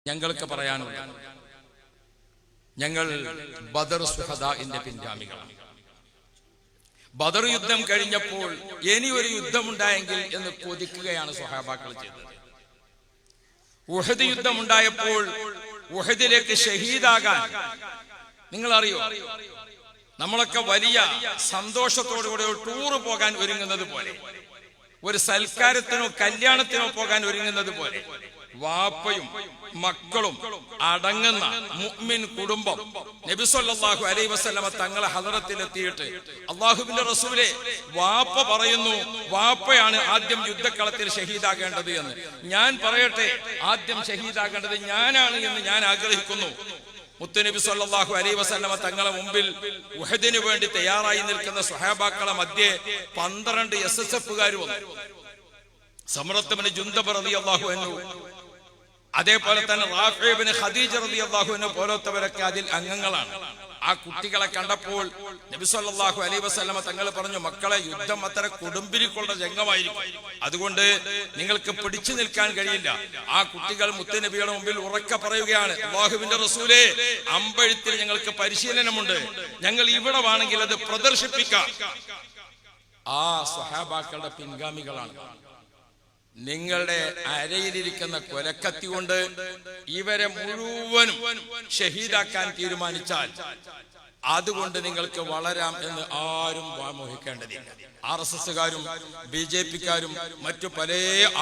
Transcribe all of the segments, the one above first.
ഞങ്ങൾക്ക് പറയാനുള്ളത്, ഞങ്ങൾ ബദർ സുഹദാഇന്റെ പിൻഗാമികളാണ്. ബദർ യുദ്ധം കഴിഞ്ഞപ്പോൾ ഇനി ഒരു യുദ്ധമുണ്ടായെങ്കിൽ എന്ന് കൊതിക്കുകയാണ് സ്വഹാബാക്കൾ ചെയ്തത്. ഉഹദ് യുദ്ധമുണ്ടായപ്പോൾ ഉഹദിലേക്ക് ഷഹീദാകാൻ നിങ്ങളറിയോ, നമ്മളൊക്കെ വലിയ സന്തോഷത്തോടുകൂടി ഒരു ടൂറ് പോകാൻ ഒരുങ്ങുന്നത് പോലെ, ഒരു സൽക്കാരത്തിനോ കല്യാണത്തിനോ പോകാൻ ഒരുങ്ങുന്നത് പോലെ വാപ്പയും മക്കളും അടങ്ങുന്ന മുഅ്മിൻ കുടുംബം നബി സല്ലല്ലാഹു അലൈഹി വസല്ലമ തങ്ങളെ ഹദറത്തിലെത്തിയിട്ട് അല്ലാഹുവിന്റെ റസൂലേ, വാപ്പ പറയുന്നു വാപ്പയാണ് ആദ്യം യുദ്ധക്കളത്തിൽ ഷഹീദാകേണ്ടത് എന്ന്. ഞാൻ പറയട്ടെ, ആദ്യം ഷഹീദാകേണ്ടത് ഞാനാണ് എന്ന് ഞാൻ ആഗ്രഹിക്കുന്നു. മുത്തുനബി സല്ലല്ലാഹു അലൈഹി വസല്ലമ തങ്ങളെ മുമ്പിൽ ഉഹദിന് വേണ്ടി തയ്യാറായി നിൽക്കുന്ന സ്വഹാബാക്കളെ മധ്യേ 12 SSFകാർ വന്നു. സമറത്ത് ഇബ്നു ജുന്ദബ് റളിയല്ലാഹു അൻഹു, അതേപോലെ തന്നെ റാഫി ഇബ്നു ഖദീജ റളിയല്ലാഹു അൻഹു പോലത്തവരൊക്കെ അതിൽ അംഗങ്ങളാണ്. ആ കുട്ടികളെ കണ്ടപ്പോൾ നബി സല്ലല്ലാഹു അലൈഹി വസല്ലമ തങ്ങൾ പറഞ്ഞു, മക്കളെ, യുദ്ധം അത്ര കൊടുമ്പിരിക്കൊണ്ട രംഗമായിരിക്കും, അതുകൊണ്ട് നിങ്ങൾക്ക് പിടിച്ചു നിൽക്കാൻ കഴിയില്ല. ആ കുട്ടികൾ മുത്തുനബിയുടെ മുമ്പിൽ ഉറക്കെ പറയുകയാണ്, അല്ലാഹുവിന്റെ റസൂലേ, അമ്പെഴുത്തിൽ ഞങ്ങൾക്ക് പരിശീലനമുണ്ട്, ഞങ്ങൾ ഇവിടെ വേണമെങ്കിൽ അത് പ്രദർശിപ്പിക്കാം. ആ സ്വഹാബാക്കളുടെ പിൻഗാമികളാണ്. നിങ്ങളുടെ അരയിലിരിക്കുന്ന കൊലക്കത്തി കൊണ്ട് ഇവരെ മുഴുവനും ഷഹീദാക്കാൻ തീരുമാനിച്ചാൽ അതുകൊണ്ട് നിങ്ങൾക്ക് വളരാം എന്ന് ആരും മോഹിക്കേണ്ടതില്ല. RSSകാരും BJPക്കാരും മറ്റു പല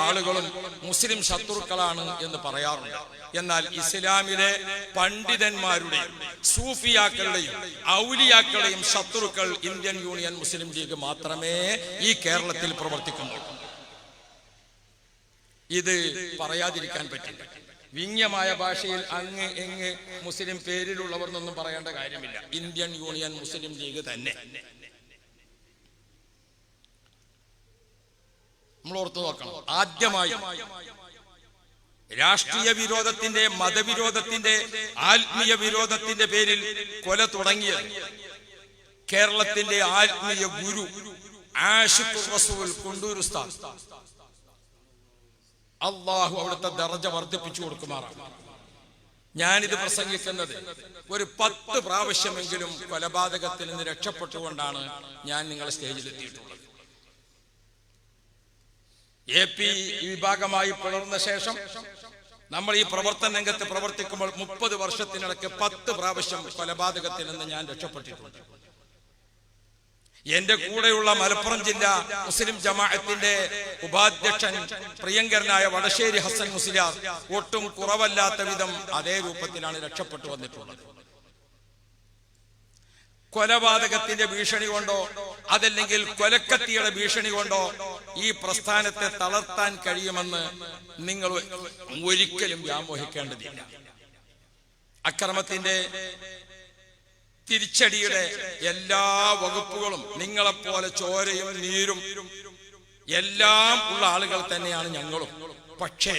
ആളുകളും മുസ്ലിം ശത്രുക്കളാണ് എന്ന് പറയാറുണ്ട്. എന്നാൽ ഇസ്ലാമിലെ പണ്ഡിതന്മാരുടെയും സൂഫിയാക്കളുടെയും ഔലിയാക്കളുടെയും ശത്രുക്കൾ ഇന്ത്യൻ യൂണിയൻ മുസ്ലിം ലീഗ് മാത്രമേ ഈ കേരളത്തിൽ പ്രവർത്തിക്കുന്നുള്ളൂ. ഇത് പറയാതിരിക്കാൻ പറ്റില്ല. വിഞ്യമായ ഭാഷയിൽ അങ്ങ് എങ്ങ് മുസ്ലിം പേരിലുള്ളവർ എന്നൊന്നും പറയേണ്ട കാര്യമില്ല. ഇന്ത്യൻ യൂണിയൻ മുസ്ലിം ലീഗ് തന്നെ. നമ്മൾ ഓർത്തു നോക്കണം, ആദ്യമായി രാഷ്ട്രീയ വിരോധത്തിന്റെ, മതവിരോധത്തിന്റെ, ആത്മീയ വിരോധത്തിന്റെ പേരിൽ കൊല തുടങ്ങിയത് കേരളത്തിന്റെ ആത്മീയ ഗുരു ആഷിഖുർ റസൂൽ കുണ്ടൂർ ഉസ്താദ്, അള്ളാഹു അവിടുത്തെ ദർജ വർദ്ധിപ്പിച്ചു കൊടുക്കുമാറാണ്. ഞാനിത് പ്രസംഗിക്കുന്നത് ഒരു 10 പ്രാവശ്യമെങ്കിലും കൊലപാതകത്തിൽ നിന്ന് രക്ഷപ്പെട്ടുകൊണ്ടാണ് ഞാൻ നിങ്ങളെ സ്റ്റേജിലെത്തിയിട്ടുള്ളത്. AP വിഭാഗമായി പിളർന്ന ശേഷം നമ്മൾ ഈ പ്രവർത്തന രംഗത്ത് പ്രവർത്തിക്കുമ്പോൾ 30 വർഷത്തിനിടയ്ക്ക് 10 പ്രാവശ്യം കൊലപാതകത്തിൽ നിന്ന് ഞാൻ രക്ഷപ്പെട്ടിട്ടുണ്ട്. എന്റെ കൂടെയുള്ള മലപ്പുറം ജില്ലാ മുസ്ലിം ജമാഅത്തിന്റെ ഉപാധ്യക്ഷൻ പ്രിയങ്കരനായ വടശ്ശേരി ഹസൻ മുസ്ലിയാർ ഒട്ടും കുറവല്ലാത്ത വിധം അതേ രൂപത്തിലാണ് രക്ഷപ്പെട്ടു വന്നിട്ടുള്ളത്. കൊലപാതകത്തിന്റെ ഭീഷണി കൊണ്ടോ അതല്ലെങ്കിൽ കൊലക്കത്തിയുടെ ഭീഷണി കൊണ്ടോ ഈ പ്രസ്ഥാനത്തെ തളർത്താൻ കഴിയുമെന്ന് നിങ്ങൾ ഒരിക്കലും വ്യാമോഹിക്കേണ്ടതില്ല. അക്രമത്തിന്റെ, തിരിച്ചടിയുടെ എല്ലാ വകുപ്പുകളും നിങ്ങളെപ്പോലെ ചോരയും നീരും എല്ലാം ഉള്ള ആളുകൾ തന്നെയാണ് ഞങ്ങളും. പക്ഷേ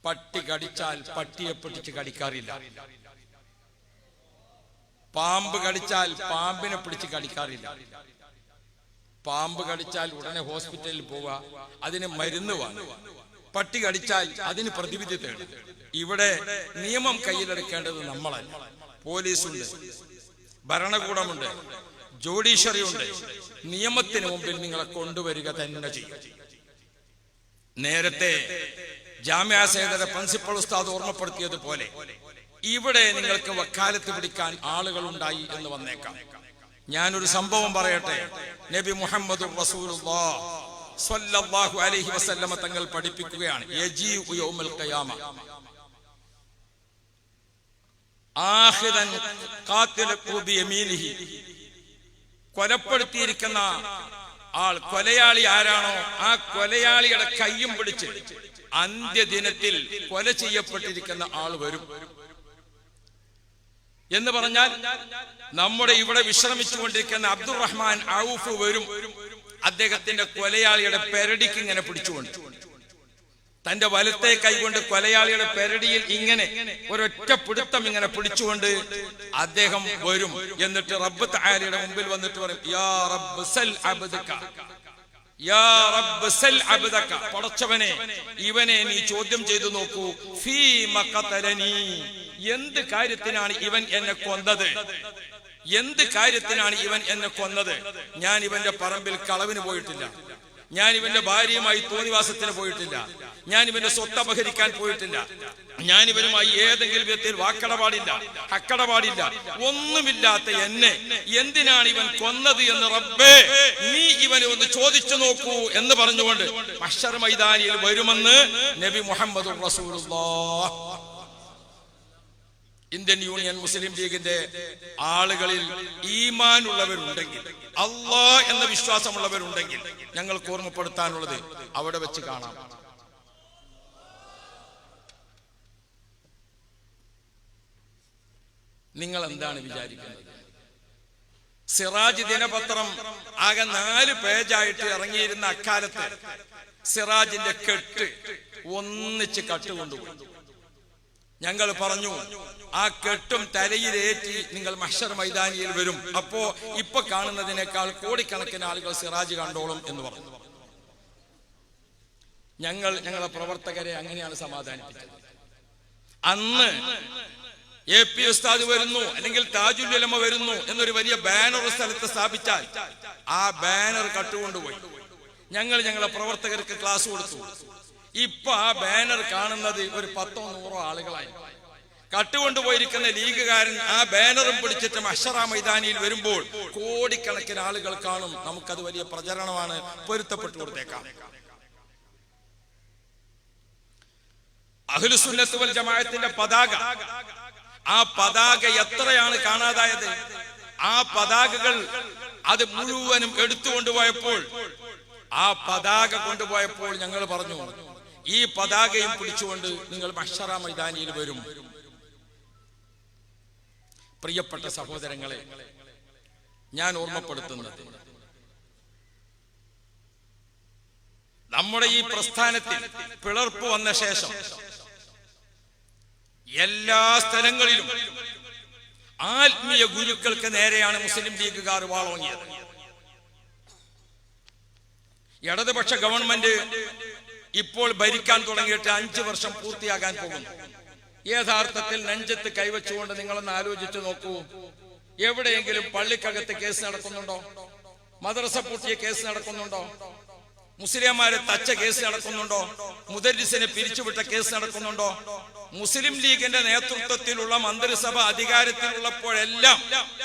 പട്ടി കടിച്ചാൽ പട്ടിയെ പിടിച്ച് കടിക്കാറില്ല, പാമ്പ് കടിച്ചാൽ പാമ്പിനെ പിടിച്ച് കടിക്കാറില്ല. പാമ്പ് കടിച്ചാൽ ഉടനെ ഹോസ്പിറ്റലിൽ പോവുക, അതിന് മരുന്ന് വാങ്ങുക. പട്ടി കടിച്ചാൽ അതിന് പ്രതിവിധി തേടും. ഇവിടെ നിയമം കയ്യിലെടുക്കേണ്ടത് നമ്മളല്ല. പോലീസുണ്ട്, ഭരണകൂടമുണ്ട്, ജുഡീഷ്യറി ഉണ്ട്. നിയമത്തിന് മുമ്പിൽ നിങ്ങളെ കൊണ്ടുവരിക തന്നെ ചെയ്യും. നേരത്തെ ജാമിഅ സയ്യിദയുടെ പ്രിൻസിപ്പൽ ഉസ്താദ് ഓർമ്മപ്പെടുത്തിയതുപോലെ ഇവിടെ നിങ്ങൾക്ക് വക്കാലത്ത് പിടിക്കാൻ ആളുകൾ ഉണ്ടായി എന്ന് വന്നേക്കാം. ഞാനൊരു സംഭവം പറയട്ടെ. നബി മുഹമ്മദുർ റസൂലുള്ളാഹ് സ്വല്ലല്ലാഹു അലൈഹി വസല്ലമ തങ്ങൾ പഠിപ്പിക്കുകയാണ്, യജീഉ യൗമൽ ഖിയാമ ആഖിദൻ ഖാതിലഹു ബിയമീനിഹി. കൊലപ്പെടുത്തിയിരിക്കുന്ന ആൾ, കൊലയാളി ആരാണോ ആ കൊലയാളിയുടെ കയ്യും പിടിച്ച് അന്ത്യദിനത്തിൽ കൊല ചെയ്യപ്പെട്ടിരിക്കുന്ന ആൾ വരും എന്ന് പറഞ്ഞാൽ, നമ്മുടെ ഇവിടെ വിശ്രമിച്ചുകൊണ്ടിരിക്കുന്ന അബ്ദുറഹ്മാൻ ഔഫ് വരും. അദ്ദേഹത്തിന്റെ കൊലയാളിയുടെ പെരടിക്ക് ഇങ്ങനെ പിടിച്ചുകൊണ്ട്, തന്റെ വലത്തെ കൈകൊണ്ട് കൊലയാളിയുടെ പെരടിയിൽ ഇങ്ങനെ ഒരൊറ്റ പിടുത്തം ഇങ്ങനെ പിടിച്ചുകൊണ്ട് അദ്ദേഹം വരും. എന്നിട്ട് റബ്ബ് തആലയുടെ മുമ്പിൽ വന്നിട്ട് പറയും, യാ റബ്ബ് സൽ അബ്ദക, യാ റബ്ബ് സൽ അബ്ദക, പടച്ചവനെ ഇവനെ നീ ചോദ്യം ചെയ്തു നോക്കൂ. ഫീമ ഖതലനി, എന്ത് കാര്യത്തിനാണ് ഇവൻ എന്നെ കൊന്നത്? എന്ത് കാര്യത്തിനാണ് ഇവൻ എന്നെ കൊന്നത്? ഞാൻ ഇവന്റെ പറമ്പിൽ കളവിന് പോയിട്ടില്ല, ഞാൻ ഇവന്റെ ഭാര്യയുമായി തോന്നിവാസത്തിന് പോയിട്ടില്ല, ഞാൻ ഇവന്റെ സ്വത്ത് അപഹരിക്കാൻ പോയിട്ടില്ല, ഞാൻ ഇവനുമായി ഏതെങ്കിലും വിധത്തിൽ വാക്കടപാടില്ല, ഹക്കടപാടില്ല, ഒന്നുമില്ലാത്ത എന്നെ എന്തിനാണ് ഇവൻ കൊന്നത് എന്ന് റബ്ബേ നീ ഇവനെ ഒന്ന് ചോദിച്ചു നോക്കൂ എന്ന് പറഞ്ഞുകൊണ്ട് മഹ്ശർ മൈതാനിയിൽ വരുമെന്ന് നബി മുഹമ്മദുർ റസൂലുള്ളാഹ്. ഇന്ത്യൻ യൂണിയൻ മുസ്ലിം ലീഗിന്റെ ആളുകളിൽ ഈമാൻ ഉള്ളവരുണ്ടെങ്കിൽ, അല്ലാഹ് എന്ന വിശ്വാസമുള്ളവരുണ്ടെങ്കിൽ ഞങ്ങൾക്ക് ഓർമ്മപ്പെടുത്താനുള്ളത് അവിടെ വെച്ച് കാണാം. നിങ്ങൾ എന്താണ് വിചാരിക്കുന്നത്? സിറാജ് ദിനപത്രം ആകെ 4 പേജായിട്ട് ഇറങ്ങിയിരുന്ന അക്കാലത്ത് സിറാജിന്റെ കെട്ട് ഒന്നിച്ച് കട്ടുകൊണ്ടുപോയി. ഞങ്ങൾ പറഞ്ഞു, ആ കെട്ടും തലയിലേറ്റി നിങ്ങൾ മഹ്ശർ മൈതാനിയിൽ വരും, അപ്പോ ഇപ്പൊ കാണുന്നതിനേക്കാൾ കോടിക്കണക്കിന് ആളുകൾ സിറാജ് കണ്ടോളും എന്ന് പറഞ്ഞു. ഞങ്ങളെ പ്രവർത്തകരെ അങ്ങനെയാണ് സമാധാനിപ്പിച്ചത്. അന്ന് AP ഉസ്താദ് വരുന്നു അല്ലെങ്കിൽ താജുൽ ഉലമ വരുന്നു എന്നൊരു വലിയ ബാനർ സ്ഥലത്ത് സ്ഥാപിച്ചാൽ ആ ബാനർ കട്ടുകൊണ്ടുപോയി ഞങ്ങളെ പ്രവർത്തകർക്ക് ക്ലാസ് കൊടുത്തു. ഇപ്പൊ ആ ബാനർ കാണുന്നത് ഒരു 10-100 ആളുകളായി. കട്ടുകൊണ്ടുപോയിരിക്കുന്ന ലീഗുകാരൻ ആ ബാനറും പിടിച്ചിട്ട് മഹ്ശർ മൈതാനിയിൽ വരുമ്പോൾ കോടിക്കണക്കിന് ആളുകൾ കാണും. നമുക്കത് വലിയ പ്രചരണമാണ്, പൊരുത്തപ്പെട്ടു കൊടുത്തേക്കാം. അഹ്ലുസുന്നത്ത് വൽ ജമാഅത്തിന്റെ പതാക, ആ പതാക എത്രയാണ് കാണാതായത്? ആ പതാകകൾ അത് മുഴുവനും എടുത്തുകൊണ്ടുപോയപ്പോൾ, ആ പതാക കൊണ്ടുപോയപ്പോൾ ഞങ്ങൾ പറഞ്ഞു, ഈ പതാകയും പിടിച്ചുകൊണ്ട് നിങ്ങൾ മഹ്ശർ മൈതാനിയിൽ വരും. പ്രിയപ്പെട്ട സഹോദരങ്ങളെ, ഞാൻ ഓർമ്മപ്പെടുത്തുന്നത്, നമ്മുടെ ഈ പ്രസ്ഥാനത്തിൽ പിളർപ്പ് വന്ന ശേഷം എല്ലാ സ്ഥലങ്ങളിലും ആത്മീയ ഗുരുക്കൾക്ക് നേരെയാണ് മുസ്ലിം ലീഗുകാർ വാളോങ്ങിയത്. ഇടതുപക്ഷ ഗവൺമെന്റ് ഇപ്പോൾ ഭരിക്കാൻ തുടങ്ങിയിട്ട് 5 വർഷം പൂർത്തിയാകാൻ പോകുന്നു. യഥാർത്ഥത്തിൽ നെഞ്ചത്ത് കൈവച്ചുകൊണ്ട് നിങ്ങളൊന്ന് ആലോചിച്ചു നോക്കൂ. എവിടെയെങ്കിലും പള്ളിക്കകത്ത് കേസ് നടക്കുന്നുണ്ടോ? മദ്രസ പൂട്ടിയ കേസ് നടക്കുന്നുണ്ടോ? മുസ്ലിംമാരെ തച്ച കേസ് നടക്കുന്നുണ്ടോ? മുദരിസിനെ പിരിച്ചുവിട്ട കേസ് നടക്കുന്നുണ്ടോ? മുസ്ലിം ലീഗിന്റെ നേതൃത്വത്തിലുള്ള മന്ത്രിസഭ അധികാരത്തിലുള്ളപ്പോഴെല്ലാം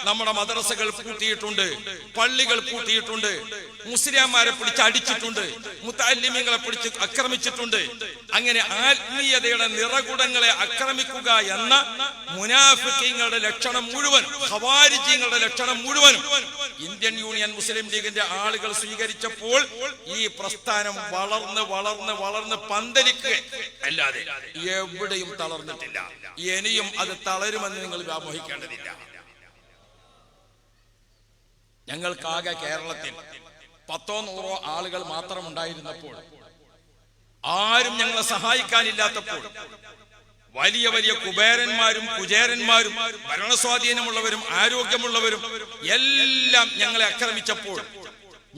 നമ്മുടെ മദ്രസകൾ പൂട്ടിയിട്ടുണ്ട്, പള്ളികൾ പൂട്ടിയിട്ടുണ്ട്, മുസ്ലിംമാരെ പിടിച്ച് അടിച്ചിട്ടുണ്ട്, മുത്തഅല്ലിമീങ്ങളെ പിടിച്ച് ആക്രമിച്ചിട്ടുണ്ട്. അങ്ങനെ ആത്മീയതയുടെ നിറകുടങ്ങളെ ആക്രമിക്കുക എന്ന മുനാഫിഖീങ്ങളുടെ ലക്ഷണം മുഴുവൻ, ഖവാരിജീങ്ങളുടെ ലക്ഷണം മുഴുവനും ഇന്ത്യൻ യൂണിയൻ മുസ്ലിം ലീഗിന്റെ ആളുകൾ സ്വീകരിച്ചപ്പോൾ ഈ പ്രസ്ഥാനം വളർന്ന് പന്തലിക്കുക അല്ലാതെ എവിടെയും തളർന്നിട്ടില്ല. ഇനിയും അത് തളരുമെന്ന് നിങ്ങൾ വ്യാമോഹിക്കേണ്ടതില്ല. ഞങ്ങൾക്കാകെ കേരളത്തിൽ 10-100 ആളുകൾ മാത്രം ഉണ്ടായിരുന്നപ്പോൾ, ആരും ഞങ്ങളെ സഹായിക്കാനില്ലാത്തപ്പോൾ, വലിയ വലിയ കുബേരന്മാരും കുചേരന്മാരും ഭരണസ്വാധീനമുള്ളവരും ആരോഗ്യമുള്ളവരും എല്ലാം ഞങ്ങളെ ആക്രമിച്ചപ്പോൾ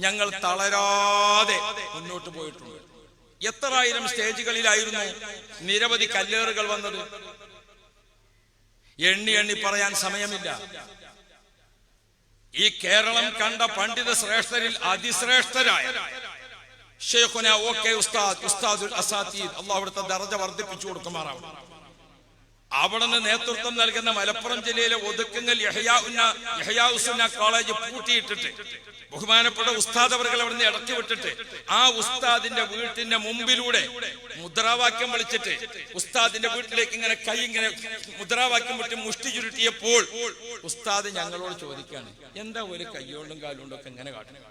ഞങ്ങൾ തളരാതെ മുന്നോട്ട് പോയിട്ടുണ്ട്. എത്രായിരം സ്റ്റേജുകളിലായിരുന്നു നിരവധി കല്ലേറുകൾ വന്നത്. എണ്ണി പറയാൻ സമയമില്ല. ഈ കേരളം കണ്ട പണ്ഡിത ശ്രേഷ്ഠരിൽ അതിശ്രേഷ്ഠരായ ശൈഖുനാ ഓകെ ഉസ്താദുൽ അസാതീദ്, അല്ലാഹു അവിടുത്തെ ദർജ വർദ്ധിപ്പിച്ചു കൊടുക്കുമാറാവട്ടെ. അവിടുന്ന് നേതൃത്വം നൽകുന്ന മലപ്പുറം ജില്ലയിലെ ഒതുക്കുങ്ങൽ യഹ്യാഉസ്സുന്ന കോളേജ് പൂട്ടിയിട്ടിട്ട് ബഹുമാനപ്പെട്ട ഉസ്താദ് അവർകൾ അവിടുന്ന് ഇടക്കി വിട്ടിട്ട് ആ ഉസ്താദിന്റെ വീട്ടിന്റെ മുമ്പിലൂടെ മുദ്രാവാക്യം വിളിച്ചിട്ട് ഉസ്താദിന്റെ വീട്ടിലേക്ക് ഇങ്ങനെ കൈ ഇങ്ങനെ മുദ്രാവാക്യം വിട്ട് മുഷ്ടി ചുരുട്ടിയപ്പോൾ ഉസ്താദ് ഞങ്ങളോട് ചോദിക്കാണ്, എന്താ ഒരു കയ്യോണ്ടും കാലുകൊണ്ടും ഒക്കെ ഇങ്ങനെ കാട്ടുന്നത്?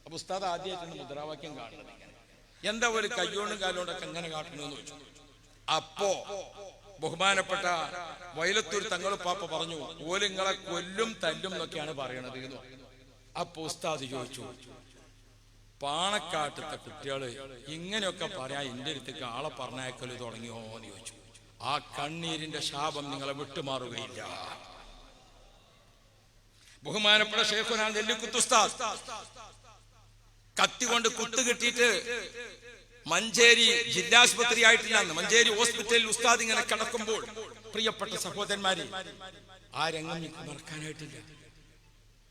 അപ്പൊ ഉസ്താദ് ആദ്യമായിട്ടാണ് മുദ്രാവാക്യം കാണുന്നത്. എന്താ ഒരു കയ്യോണ്ടും കാലുകൊണ്ടൊക്കെ ഇങ്ങനെ കാട്ടണമെന്ന് ചോദിച്ചു. അപ്പോ ബഹുമാനപ്പെട്ട വൈലത്തൂർ തങ്ങളുപ്പാപ്പ പറഞ്ഞു, ഓലിങ്ങളെ കൊല്ലും തല്ലും എന്നൊക്കെയാണ് പറയണത് എന്ന് പറഞ്ഞു. അപ്പൊ ഉസ്താദ് ചോദിച്ചു, പാണക്കാട്ടത്തെ കുട്ടികള് ഇങ്ങനെയൊക്കെ പറയാൻ എന്റെ അടുത്തേക്ക് ആളെ പറഞ്ഞയക്കല് തുടങ്ങിയോ എന്ന് ചോദിച്ചു. ആ കണ്ണീരിന്റെ ശാപം നിങ്ങളെ വിട്ടുമാറുകയില്ല. ബഹുമാനപ്പെട്ട ശൈഖുനാ നെല്ലിക്കുത്ത് ഉസ്താദ് കത്തി കൊണ്ട് കുത്തു കിട്ടിയിട്ട് മഞ്ചേരി ജില്ലാശുപത്രി ആയിട്ടില്ല, മഞ്ചേരി ഹോസ്പിറ്റലിൽ ഉസ്താദ് ഇങ്ങനെ കിടക്കുമ്പോൾ പ്രിയപ്പെട്ട സഹോദരന്മാരെ, ആ രംഗം എനിക്ക് മറക്കാനായിട്ടില്ല.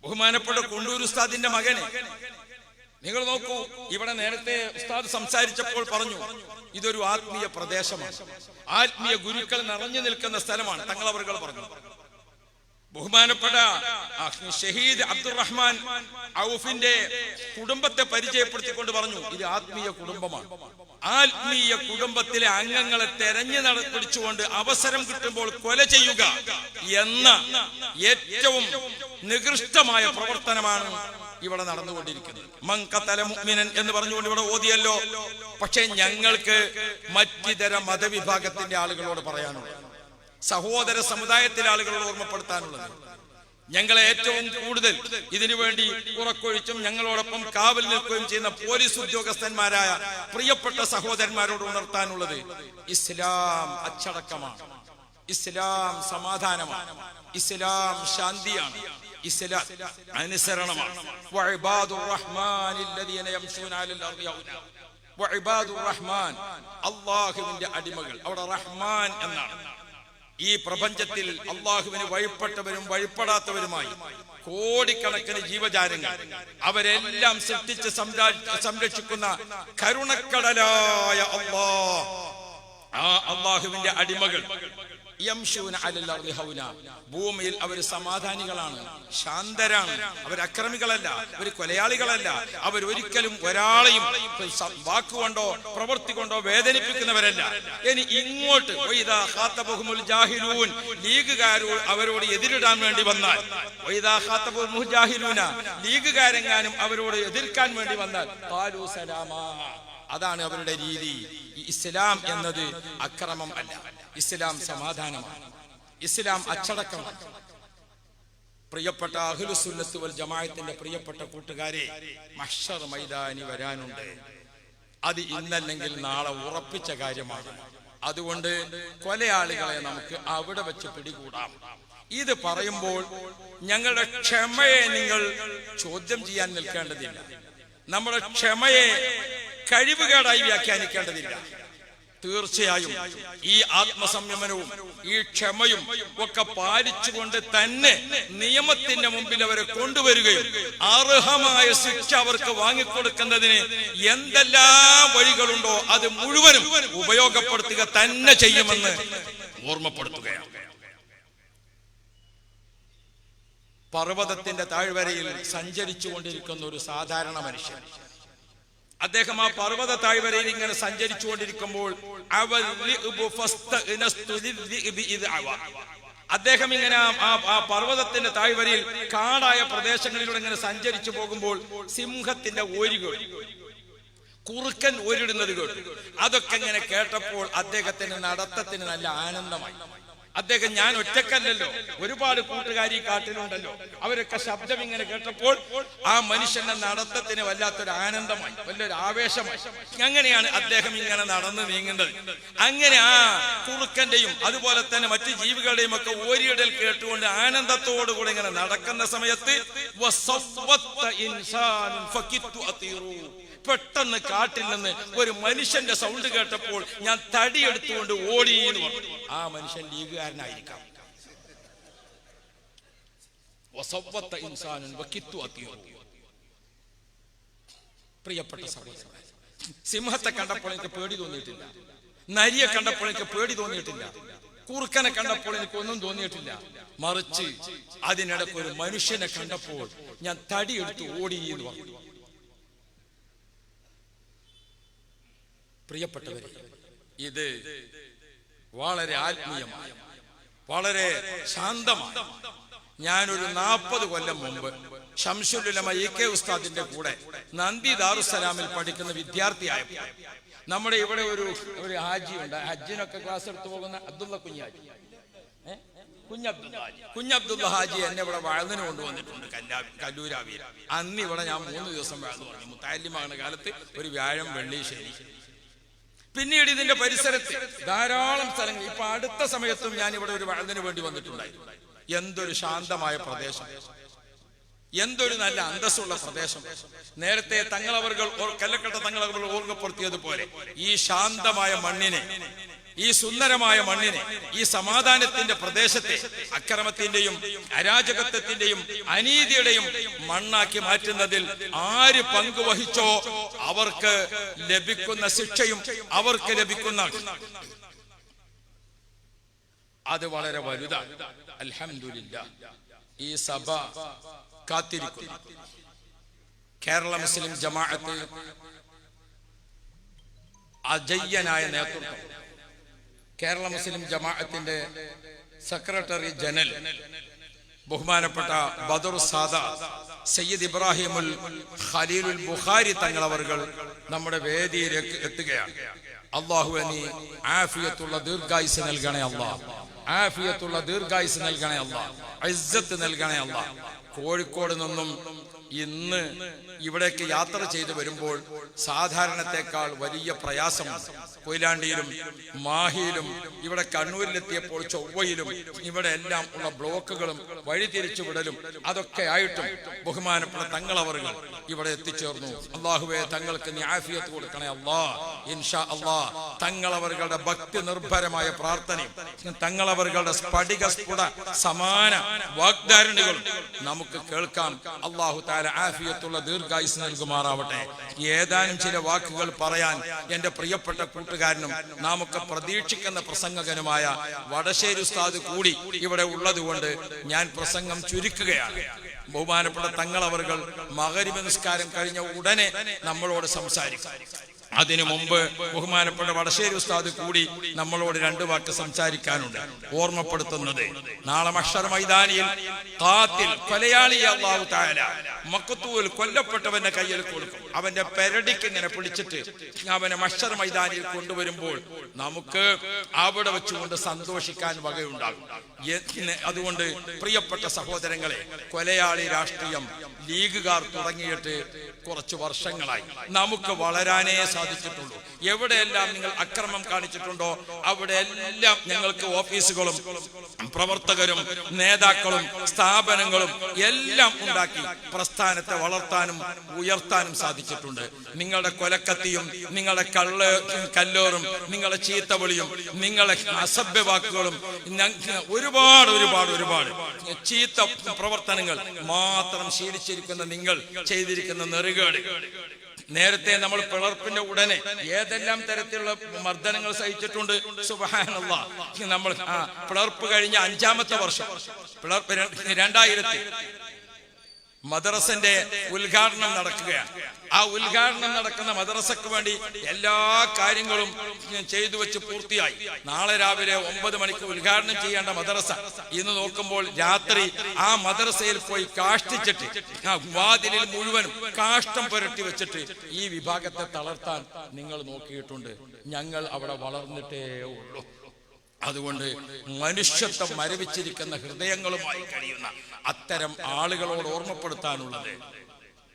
ബഹുമാനപ്പെട്ട കൊണ്ടൂർ ഉസ്താദിന്റെ മകനെ നിങ്ങൾ നോക്കൂ. ഇവിടെ നേരത്തെ ഉസ്താദ് സംസാരിച്ചപ്പോൾ പറഞ്ഞു ഇതൊരു ആത്മീയ പ്രദേശമാണ്, ആത്മീയ ഗുരുക്കൾ നിറഞ്ഞു നിൽക്കുന്ന സ്ഥലമാണ്. തങ്ങളവറുകൾ പറഞ്ഞു. ബഹുമാനപ്പെട്ട ഷഹീദ് അബ്ദുറഹ്മാൻ ഔഫിന്റെ കുടുംബത്തെ പരിചയപ്പെടുത്തിക്കൊണ്ട് പറഞ്ഞു ഇത് ആത്മീയ കുടുംബമാണ്. ആത്മീയ കുടുംബത്തിലെ അംഗങ്ങളെ തെരഞ്ഞു പിടിച്ചുകൊണ്ട് അവസരം കിട്ടുമ്പോൾ കൊല ചെയ്യുക എന്ന ഏറ്റവും നികൃഷ്ടമായ പ്രവർത്തനമാണ് ഇവിടെ നടന്നുകൊണ്ടിരിക്കുന്നത്. മൻ ഖതല മുഅ്മിനൻ എന്ന് പറഞ്ഞുകൊണ്ട് ഇവിടെ ഓതിയല്ലോ. പക്ഷെ ഞങ്ങൾക്ക് മറ്റിതര മതവിഭാഗത്തിന്റെ ആളുകളോട് പറയാനുള്ളത്, സഹോദര സമുദായത്തിലെ ആളുകളോട് ഓർമ്മപ്പെടുത്താനുള്ളത്, ഞങ്ങളെ ഏറ്റവും കൂടുതൽ ഇതിനുവേണ്ടി ഉറക്കൊഴിച്ചും ഞങ്ങളോടൊപ്പം കാവൽ നിൽക്കുകയും ചെയ്യുന്ന പോലീസ് ഉദ്യോഗസ്ഥന്മാരായ പ്രിയപ്പെട്ട സഹോദരന്മാരോട് ഉണർത്താനുള്ളത്, ഇസ്ലാം അച്ചടക്കമാണ്, ഇസ്ലാം സമാധാനമാണ്, ഇസ്ലാം ശാന്തിയാണ്, ഇസ്ലാം അനുസരണമാണ്. വഇബാദുർ റഹ്മാനില്ലദീന യംശൂന അലൽ അർദി ഹൗന. വഇബാദുർ റഹ്മാൻ, അല്ലാഹുവിന്റെ അടിമകൾ. അവിടെ റഹ്മാൻ എന്നാണ്. ഈ പ്രപഞ്ചത്തിൽ അള്ളാഹുവിന് വഴിപ്പെട്ടവരും വഴിപ്പെടാത്തവരുമായി കോടിക്കണക്കിന് ജീവജാലങ്ങൾ, അവരെല്ലാം സൃഷ്ടിച്ച് സംരക്ഷിക്കുന്ന കരുണക്കടലായ അല്ലാഹ്, ആ അള്ളാഹുവിന്റെ അടിമകൾ യംശൂന അലൽ അർദി ഹൗന, ഭൂമിയിൽ അവർ സമാധാനികളാണ്, ശാന്തരാണ്, അവർ അക്രമികളല്ല, അവർ കൊലയാളികളല്ല, അവരൊരിക്കലും ഒരാളെയും വാക്കുകൊണ്ടോ പ്രവൃത്തി കൊണ്ടോ വേദനിപ്പിക്കുന്നവരല്ല. ഇനി ഇങ്ങോട്ട് വൈദാ ഖാതബഹുമുൽ ജാഹിലൂൻ, ലീഗുകാരോട് അവരോട് എതിരിടാൻ വേണ്ടി വന്നാൽ, വൈദാ ഖാതബഹുൽ ജാഹിലൂന, ലീഗുകാരെങ്ങാനും അവരോട് എതിർക്കാൻ വേണ്ടി വന്നാൽ ഖാലൂ സലാമാ, അതാണ് അവരുടെ രീതി. ഇസ്ലാം എന്നത് അക്രമം അല്ല, ഇസ്ലാം സമാധാനമാണ്, ഇസ്ലാം അച്ചടക്കമാണ്. പ്രിയപ്പെട്ട അഹ്ലുസുന്നത്ത് വൽ ജമാഅത്തിന്റെ പ്രിയപ്പെട്ട കൂട്ടുകാരെ, മഹ്ശർ മൈതാനി വരാനുണ്ട്. അത് ഇന്നല്ലെങ്കിൽ നാളെ ഉറപ്പിച്ച കാര്യമാണ്. അതുകൊണ്ട് കൊലയാളികളെ നമുക്ക് അവിടെ വെച്ച് പിടികൂടാം. ഇത് പറയുമ്പോൾ ഞങ്ങളുടെ ക്ഷമയെ നിങ്ങൾ ചോദ്യം ചെയ്യാൻ നിൽക്കേണ്ടതില്ല, നമ്മുടെ ക്ഷമയെ കഴിവുകേടായി വ്യാഖ്യാനിക്കേണ്ടതില്ല. തീർച്ചയായും ഈ ആത്മസംയമനവും ഈ ക്ഷമയും ഒക്കെ പാലിച്ചുകൊണ്ട് തന്നെ നിയമത്തിന്റെ മുമ്പിൽ അവരെ കൊണ്ടുവരികയും അർഹമായ ശിക്ഷ അവർക്ക് വാങ്ങിക്കൊടുക്കുന്നതിന് എന്തെല്ലാം വഴികളുണ്ടോ അത് മുഴുവനും ഉപയോഗപ്പെടുത്തുക തന്നെ ചെയ്യുമെന്ന് ഓർമ്മപ്പെടുത്തുകയാണ്. പർവ്വതത്തിന്റെ താഴ്വരയിൽ സഞ്ചരിച്ചു കൊണ്ടിരിക്കുന്ന ഒരു സാധാരണ മനുഷ്യൻ, അദ്ദേഹം ആ പർവ്വത താഴ്വരയിൽ ഇങ്ങനെ സഞ്ചരിച്ചു കൊണ്ടിരിക്കുമ്പോൾ അദ്ദേഹം ഇങ്ങനെ ആ പർവ്വതത്തിന്റെ താഴ്വരയിൽ കാടായ പ്രദേശങ്ങളിലൂടെ ഇങ്ങനെ സഞ്ചരിച്ചു പോകുമ്പോൾ സിംഹത്തിന്റെ ഓരി കേട്ടു, കുറുക്കൻ ഓരിടുന്നത് കേട്ടു. അതൊക്കെ ഇങ്ങനെ കേട്ടപ്പോൾ അദ്ദേഹത്തിന് നടത്തത്തിന് നല്ല ആനന്ദമായി. അദ്ദേഹം ഞാൻ ഒറ്റക്കല്ലല്ലോ, ഒരുപാട് കൂട്ടുകാരി കാട്ടിലുണ്ടല്ലോ, അവരൊക്കെ ശബ്ദം ഇങ്ങനെ കേട്ടപ്പോൾ ആ മനുഷ്യന്റെ നടത്തത്തിന് വല്ലാത്തൊരു ആനന്ദമായി, വല്ലൊരു ആവേശമായി. അങ്ങനെയാണ് അദ്ദേഹം ഇങ്ങനെ നടന്നു നീങ്ങുന്നത്. അങ്ങനെ ആ കുറുക്കന്റെയും അതുപോലെ തന്നെ മറ്റു ജീവികളുടെയും ഒക്കെ ഓരിയിടൽ കേട്ടുകൊണ്ട് ആനന്ദത്തോടുകൂടെ ഇങ്ങനെ നടക്കുന്ന സമയത്ത് പെട്ടെന്ന് കാട്ടിൽ നിന്ന് ഒരു മനുഷ്യന്റെ സൗണ്ട് കേട്ടപ്പോൾ ഞാൻ തടിയെടുത്തുകൊണ്ട് ഓടി എന്ന് പറഞ്ഞു. ആ മനുഷ്യൻ ലീഗുകാരനായിരിക്കാം. പ്രിയപ്പെട്ട സഹോദരൻ, സിംഹത്തെ കണ്ടപ്പോൾ എനിക്ക് പേടി തോന്നിയിട്ടില്ല, നരിയെ കണ്ടപ്പോൾ എനിക്ക് പേടി തോന്നിയിട്ടില്ല, കുറുക്കനെ കണ്ടപ്പോൾ എനിക്ക് ഒന്നും തോന്നിയിട്ടില്ല. മറിച്ച് അതിനിടയ്ക്ക് ഒരു മനുഷ്യനെ കണ്ടപ്പോൾ ഞാൻ തടിയെടുത്ത് ഓടി എന്ന് പറഞ്ഞു. പ്രിയപ്പെട്ടവരെ, ഇത് വളരെ ആത്മീയമായ, വളരെ ശാന്തമാണ്. ഞാനൊരു 40 കൊല്ലം മുമ്പ് ശംസുൽ ഉലമ ഇ.കെ. ഉസ്താദിന്റെ കൂടെ നന്ദി ദാറുസ്സലാമിൽ പഠിക്കുന്ന വിദ്യാർത്ഥിയായപ്പോൾ നമ്മുടെ ഇവിടെ ഒരു ഹാജി ഉണ്ട്, ഹജ്ജിനൊക്കെ ക്ലാസ് എടുത്തു പോകുന്ന അബ്ദുള്ള കുഞ്ഞാജി, കുഞ്ഞബ്ദുള്ള ഹാജി എന്നെ ഇവിടെ വഴുതിന് കൊണ്ടുവന്നിട്ടുണ്ട് കല്ലൂരാവിയിൽ. അന്ന് ഇവിടെ ഞാൻ 3 ദിവസം വഴുതു പറഞ്ഞു. മുത്താലിമാകുന്ന കാലത്ത് ഒരു വ്യാഴം വെള്ളി ശനി. പിന്നീട് ഇതിന്റെ പരിസരത്ത് ധാരാളം സ്ഥലങ്ങൾ, ഇപ്പൊ അടുത്ത സമയത്തും ഞാൻ ഇവിടെ ഒരു വഴുതിന് വേണ്ടി വന്നിട്ടുണ്ടായിരുന്നു. എന്തൊരു ശാന്തമായ പ്രദേശം, എന്തൊരു നല്ല അന്തസ്സുള്ള പ്രദേശം. നേരത്തെ തങ്ങളവർകൾ കല്ലക്കട്ട തങ്ങളവർകൾ ഓർമ്മപ്പെടുത്തിയതുപോലെ ഈ ശാന്തമായ മണ്ണിനെ, ഈ സുന്ദരമായ മണ്ണിനെ, ഈ സമാധാനത്തിന്റെ പ്രദേശത്തെ അക്രമത്തിന്റെയും അരാജകത്വത്തിന്റെയും അനീതിയുടെയും മണ്ണാക്കി മാറ്റുന്നതിൽ ആര് പങ്കുവഹിച്ചോ അവർക്ക് ലഭിക്കുന്ന ശിക്ഷയും അവർക്ക് ലഭിക്കുന്ന അത് വളരെ വലുതാണ്. അൽഹംദുലില്ലാഹ്, ഈ സഭ കാത്തിരിക്കുന്നു. കേരള മുസ്ലിം ജമാഅത്ത് അജയ്യനായ നേതൃത്വം, കേരള മുസ്ലിം ജമാഅത്തിന്റെ സെക്രട്ടറി ജനറൽ ബഹുമാനപ്പെട്ട ബദർ സാദാത്ത് സയ്യിദ് ഇബ്രാഹിമുൽ ഖലീലുൽ ബുഖാരി തങ്ങളവർകൾ നമ്മുടെ വേദിയിലേക്ക് എത്തുകയാണ്. അല്ലാഹുവേ, നീ ആഫിയത്തുള്ള ദീർഘായുസ് നൽകണേ അല്ലാഹ്, ആഫിയത്തുള്ള ദീർഘായുസ് നൽകണേ അല്ലാഹ്, ഇസ്സത്ത് നൽകണേ അല്ലാഹ്. കോഴിക്കോട് നിന്നും ഇന്ന് ഇവിടേക്ക് യാത്ര ചെയ്തു വരുമ്പോൾ സാധാരണത്തെക്കാൾ വലിയ പ്രയാസമുണ്ട്. കൊയിലാണ്ടിയിലും മാഹിയിലും ഇവിടെ കണ്ണൂരിലെത്തിയപ്പോൾ ചൊവ്വയിലും ഇവിടെ എല്ലാം ഉള്ള ബ്ലോക്കുകളും വഴിതിരിച്ചുവിടലും അതൊക്കെ ആയിട്ടും ബഹുമാനപ്പെട്ട തങ്ങളവറുകൾ ഇവിടെ എത്തിച്ചേർന്നു. അല്ലാഹുവേ, തങ്ങൾക്ക് നീ ആഫിയത്ത് കൊടുക്കണേ അല്ലാഹ്. ഇൻഷാ അല്ലാഹ് തങ്ങളവറുകളുടെ ഭക്തി നിർഭരമായ പ്രാർത്ഥനയും തങ്ങളവറുകളുടെ സ്ഫടിക സ്ഫുട സമാന വാഗ്ദാരണകളും നമുക്ക് കേൾക്കാം. അല്ലാഹു തആല ആഫിയത്തുള്ള ദീർഘായുസ് നൽകുമാറാവട്ടെ. ഏതാനും ചില വാക്കുകൾ പറയാൻ എന്റെ പ്രിയപ്പെട്ട കൂട്ടുകാരനും നാമൊക്കെ പ്രതീക്ഷിക്കുന്ന പ്രസംഗകനുമായ വടശ്ശേരി ഉസ്താദ് കൂടി ഇവിടെ ഉള്ളതുകൊണ്ട് ഞാൻ പ്രസംഗം ചുരുക്കുകയാണ്. ബഹുമാനപ്പെട്ട തങ്ങളവറുകൾ മഗ്‌രിബ് നിസ്കാരം കഴിഞ്ഞ ഉടനെ നമ്മളോട് സംസാരിക്കും. അതിനു മുമ്പ് ബഹുമാനപ്പെട്ട വടശ്ശേരി ഉസ്താദ് കൂടി നമ്മളോട് രണ്ടു വാക്ക് സംസാരിക്കാനുണ്ട്. ഓർമ്മപ്പെടുത്തുന്നത്, നാളെ മഹ്ശർ മൈതാനിയിൽ ഖാതിൽ കൊലയാളി അല്ലാഹു തആല മഖ്തൂൽ കൊല്ലപ്പെട്ടവന്റെ കയ്യിൽ കൊടുക്കും. അവന്റെ പെരടിക്ക് ഇങ്ങനെ പിടിച്ചിട്ട് അവനെ മഹ്ശർ മൈതാനിയിൽ കൊണ്ടുവരുമ്പോൾ നമുക്ക് അവിടെ വെച്ചുകൊണ്ട് സന്തോഷിക്കാൻ വകയുണ്ടാകും. അതുകൊണ്ട് പ്രിയപ്പെട്ട സഹോദരങ്ങളെ, കൊലയാളി രാഷ്ട്രീയം ലീഗുകാർ തുടങ്ങിയിട്ട് കുറച്ച് വർഷങ്ങളായി. നമുക്ക് വളരാനേ സാധിച്ചിട്ടുള്ളൂ. എവിടെയെല്ലാം നിങ്ങൾ അക്രമം കാണിച്ചിട്ടുണ്ടോ അവിടെ എല്ലാം ഞങ്ങൾക്ക് ഓഫീസുകളും പ്രവർത്തകരും നേതാക്കളും സ്ഥാപനങ്ങളും എല്ലാം ഉണ്ടാക്കി പ്രസ്ഥാനത്തെ വളർത്താനും ഉയർത്താനും സാധിച്ചിട്ടുണ്ട്. നിങ്ങളുടെ കൊലക്കത്തിയും നിങ്ങളുടെ കല്ലോറും നിങ്ങളുടെ ചീത്തവിളിയും നിങ്ങളുടെ അസഭ്യവാക്കുകളും ഒരുപാട് ഒരുപാട് ഒരുപാട് ചീത്ത പ്രവർത്തനങ്ങൾ മാത്രം ശീലിച്ചിരിക്കുന്ന നിങ്ങൾ ചെയ്തിരിക്കുന്ന നെറുകേട്. നേരത്തെ നമ്മൾ പിളർപ്പിന്റെ ഉടനെ ഏതെല്ലാം തരത്തിലുള്ള മർദ്ദനങ്ങൾ സഹിച്ചിട്ടുണ്ട്. സുബ്ഹാനല്ലാഹ്, നമ്മൾ പിളർപ്പ് കഴിഞ്ഞ 5ാമത്തെ വർഷം, പിളർപ്പ് 2000 മദ്രസന്റെ ഉദ്ഘാടനം നടക്കുകയാണ്. ആ ഉദ്ഘാടനം നടക്കുന്ന മദ്രസക്ക് വേണ്ടി എല്ലാ കാര്യങ്ങളും ചെയ്തു വെച്ച് പൂർത്തിയായി. നാളെ രാവിലെ 9 മണിക്ക് ഉദ്ഘാടനം ചെയ്യേണ്ട മദ്രസ ഇന്ന് നോക്കുമ്പോൾ രാത്രി ആ മദ്രസയിൽ പോയി കാഷ്ടിച്ചിട്ട് ആ വാതിലിൽ മുഴുവനും കാഷ്ടം പുരട്ടി വെച്ചിട്ട് ഈ വിഭാഗത്തെ തളർത്താൻ നിങ്ങൾ നോക്കിയിട്ടുണ്ട്. ഞങ്ങൾ അവിടെ വളർന്നിട്ടേ ഉള്ളൂ. അതുകൊണ്ട് മനുഷ്യത്വം മരവിച്ചിരിക്കുന്ന ഹൃദയങ്ങളുമായി കഴിയുന്ന അത്തരം ആളുകളോട് ഓർമ്മപ്പെടുത്താനുള്ളത്,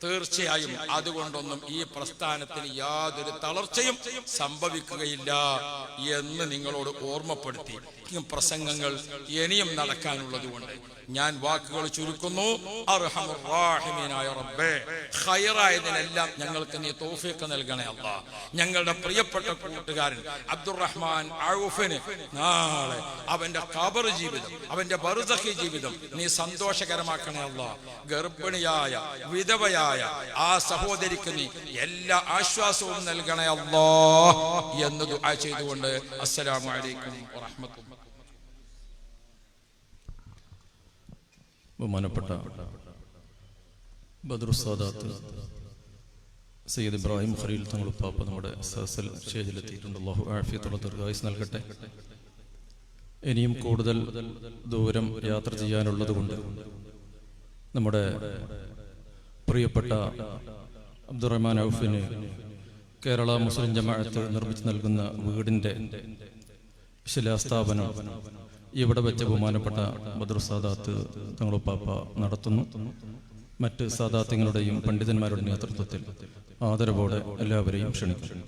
തീർച്ചയായും അതുകൊണ്ടൊന്നും ഈ പ്രസ്ഥാനത്തിന് യാതൊരു തളർച്ചയും സംഭവിക്കുകയില്ല എന്ന് നിങ്ങളോട് ഓർമ്മപ്പെടുത്തി പ്രസംഗങ്ങൾ ഇനിയും നടക്കാനുള്ളതുകൊണ്ട് ഞാൻ വാക്കുകൾ ചുരുക്കുന്നു. അർഹമുർ റഹീമീനായ റബ്ബേ, ഖൈറായതിനെല്ലാം ഞങ്ങൾക്ക് നീ തൗഫീഖ് നൽകണേ അല്ലാഹ്. ഞങ്ങളുടെ പ്രിയപ്പെട്ട കൂട്ടുകാരൻ അബ്ദുറഹ്മാൻ ഔഫിന് നാളെ അവന്റെ ഖബർ ജീവിതം, അവന്റെ ബർസഖി ജീവിതം നീ സന്തോഷകരമാക്കണേ അല്ലാഹ്. ഗർഭിണിയായ വിധവയായ ആ സഹോദരിക്ക് നീ എല്ലാ ആശ്വാസവും നൽകണേ അല്ലാഹ് എന്ന് ദുആ ചെയ്തുകൊണ്ട് അസ്സലാമു അലൈക്കും വറഹ്മത്തുള്ളാഹി. ബഹുമാനപ്പെട്ട ബദർ സാദാത്ത് സയ്യിദ് ഇബ്രാഹിം ഖലീൽ തങ്ങൾ ഉപ്പാപ്പ നമ്മുടെ സദസ്സിൽ സ്റ്റേജിലെത്തിയിട്ടുണ്ട്. അല്ലാഹു ആഫിയത്തുള്ള ദീർഘായുസ് നൽകട്ടെ. ഇനിയും കൂടുതൽ ദൂരം യാത്ര ചെയ്യാനുള്ളത് കൊണ്ട് നമ്മുടെ പ്രിയപ്പെട്ട അബ്ദുറഹ്മാൻ ഔഫിന് കേരള മുസ്ലിം ജമാഅത്ത് നിർമ്മിച്ചു നൽകുന്ന വീടിന്റെ ശിലാസ്ഥാപനം ഇവിടെ വെച്ച് ബഹുമാനപ്പെട്ട ബദർ സാദാത്ത് തങ്ങളുപ്പാപ്പ നടത്തുന്നു. മറ്റ് സാദാത്യങ്ങളുടെയും പണ്ഡിതന്മാരുടെ നേതൃത്വത്തിൽ ആദരവോടെ എല്ലാവരെയും ക്ഷണിക്കുന്നു.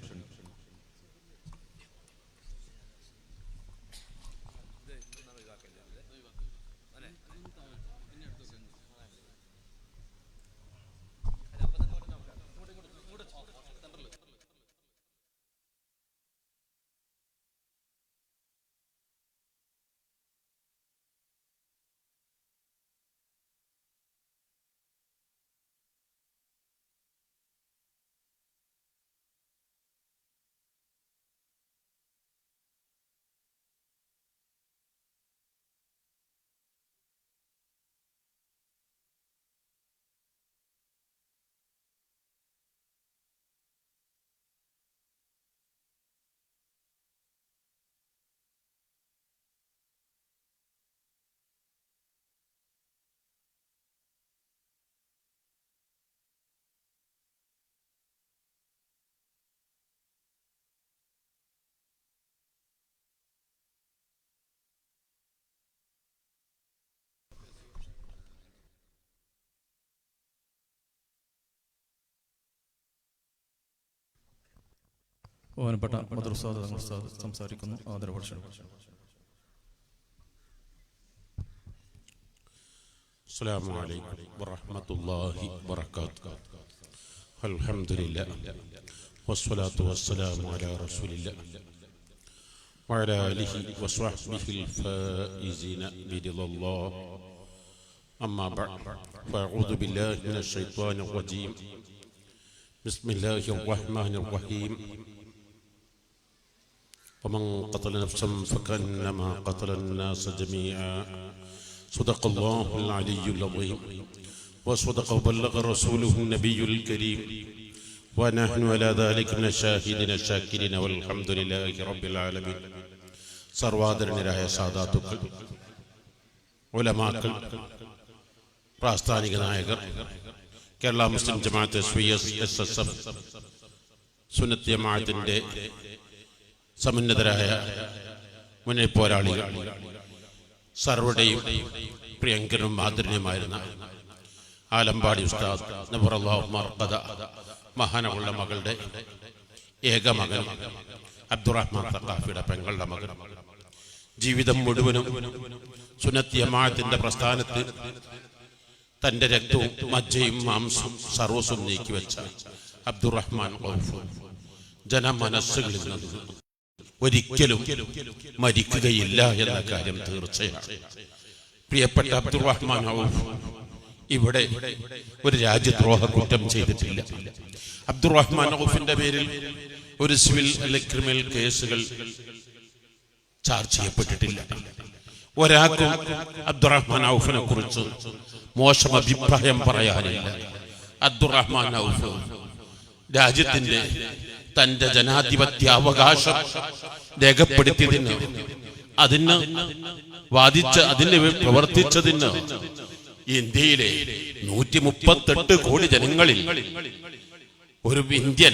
ബഹുമാനപ്പെട്ട മദ്രസാദ് തങ്ങൾ ഉസ്താദ് സംസാരിക്കുന്നു. ആദരവോടെ ക്ഷണിക്കുന്നു. അസ്സലാമു അലൈക്കും വറഹ്മത്തുള്ളാഹി വബറകാതുഹു. അൽഹംദുലില്ലാഹ് വസ്സലാത്തു വസ്സലാമു അലാ റസൂലില്ലാഹ് വഅലാ ആലിഹി വസ്വഹ്ബിഹിൽ ഫായിസീന ബിറിദല്ലാഹ്. അമ്മാ ബഅദ് ഫഅഊദു ബില്ലാഹി മിനശ് ശൈത്വാനിർ റജീം. ബിസ്മില്ലാഹിർ റഹ്മാനിർ റഹീം. വമൻ ഖതല നഫ്സൻ ഫകന്നമാ ഖതലൻ നാസ ജമീഅ. صدق الله العلي العظيم وصدق وبلغ رسوله النبي الكريم ونحن على ذلك من الشاهدين الشاكرين والحمد لله رب العالمين. സർവാദരണീയരായ സാദാത്തുക്കൾ, ഉലമാക്കൾ, പ്രാസ്ഥാനിക നായകർ, കേരള മുസ്ലിം ജമാഅത്ത് SYS-SSF സുന്നത്ത് ജമാഅത്തിന്റെ സമുന്നതരായ മുന്നേ പോരാളികൾ, സർവരുടെയും പ്രിയങ്കരനും ആദരണീയമായിരുന്ന ആലമ്പാടി ഉസ്താദ് നബറല്ലാഹു മർഖദ മഹാനവുള്ള മകളുടെ ഏക മകൻ അബ്ദുറഹ്മാൻ തഖാഫിയുടെ പെങ്ങളുടെ മകൻ, ജീവിതം മുഴുവനും സുന്നത്ത് ജമാഅത്തിന്റെ പ്രസ്ഥാനത്ത് തന്റെ രക്തവും മജ്ജയും മാംസവും സർവസ്വം നീക്കിവെച്ച അബ്ദുറഹ്മാൻ ഔഫ് ജനമനസ്സുകളിൽ നിന്ന് ഒരിക്കലും മരിക്കുകയില്ല എന്ന കാര്യം തീർച്ചയാണ്. പ്രിയപ്പെട്ട അബ്ദുറഹ്മാൻ ഔഫ് ഇവിടെ ഒരു രാജ്യദ്രോഹ കുറ്റം ചെയ്തിട്ടില്ല. അബ്ദുറഹ്മാൻ ഔഫിന്റെ പേരിൽ ഒരു സിവിൽ അല്ലെങ്കിൽ ക്രിമിനൽ കേസുകൾ ചാർജ് ചെയ്യപ്പെട്ടിട്ടില്ല. ഒരാൾക്കും അബ്ദുറഹ്മാൻ ഔഫിനെ കുറിച്ച് മോശം അഭിപ്രായം പറയാനില്ല. അബ്ദുറഹ്മാൻ ഔഫ് രാജ്യത്തിന്റെ തന്റെ ജനാധിപത്യ അവകാശം രേഖപ്പെടുത്തിയതിന്, അതിന് അതിന് പ്രവർത്തിച്ചതിന് ഇന്ത്യയിലെ 138 കോടി ജനങ്ങളിൽ ഒരു ഇന്ത്യൻ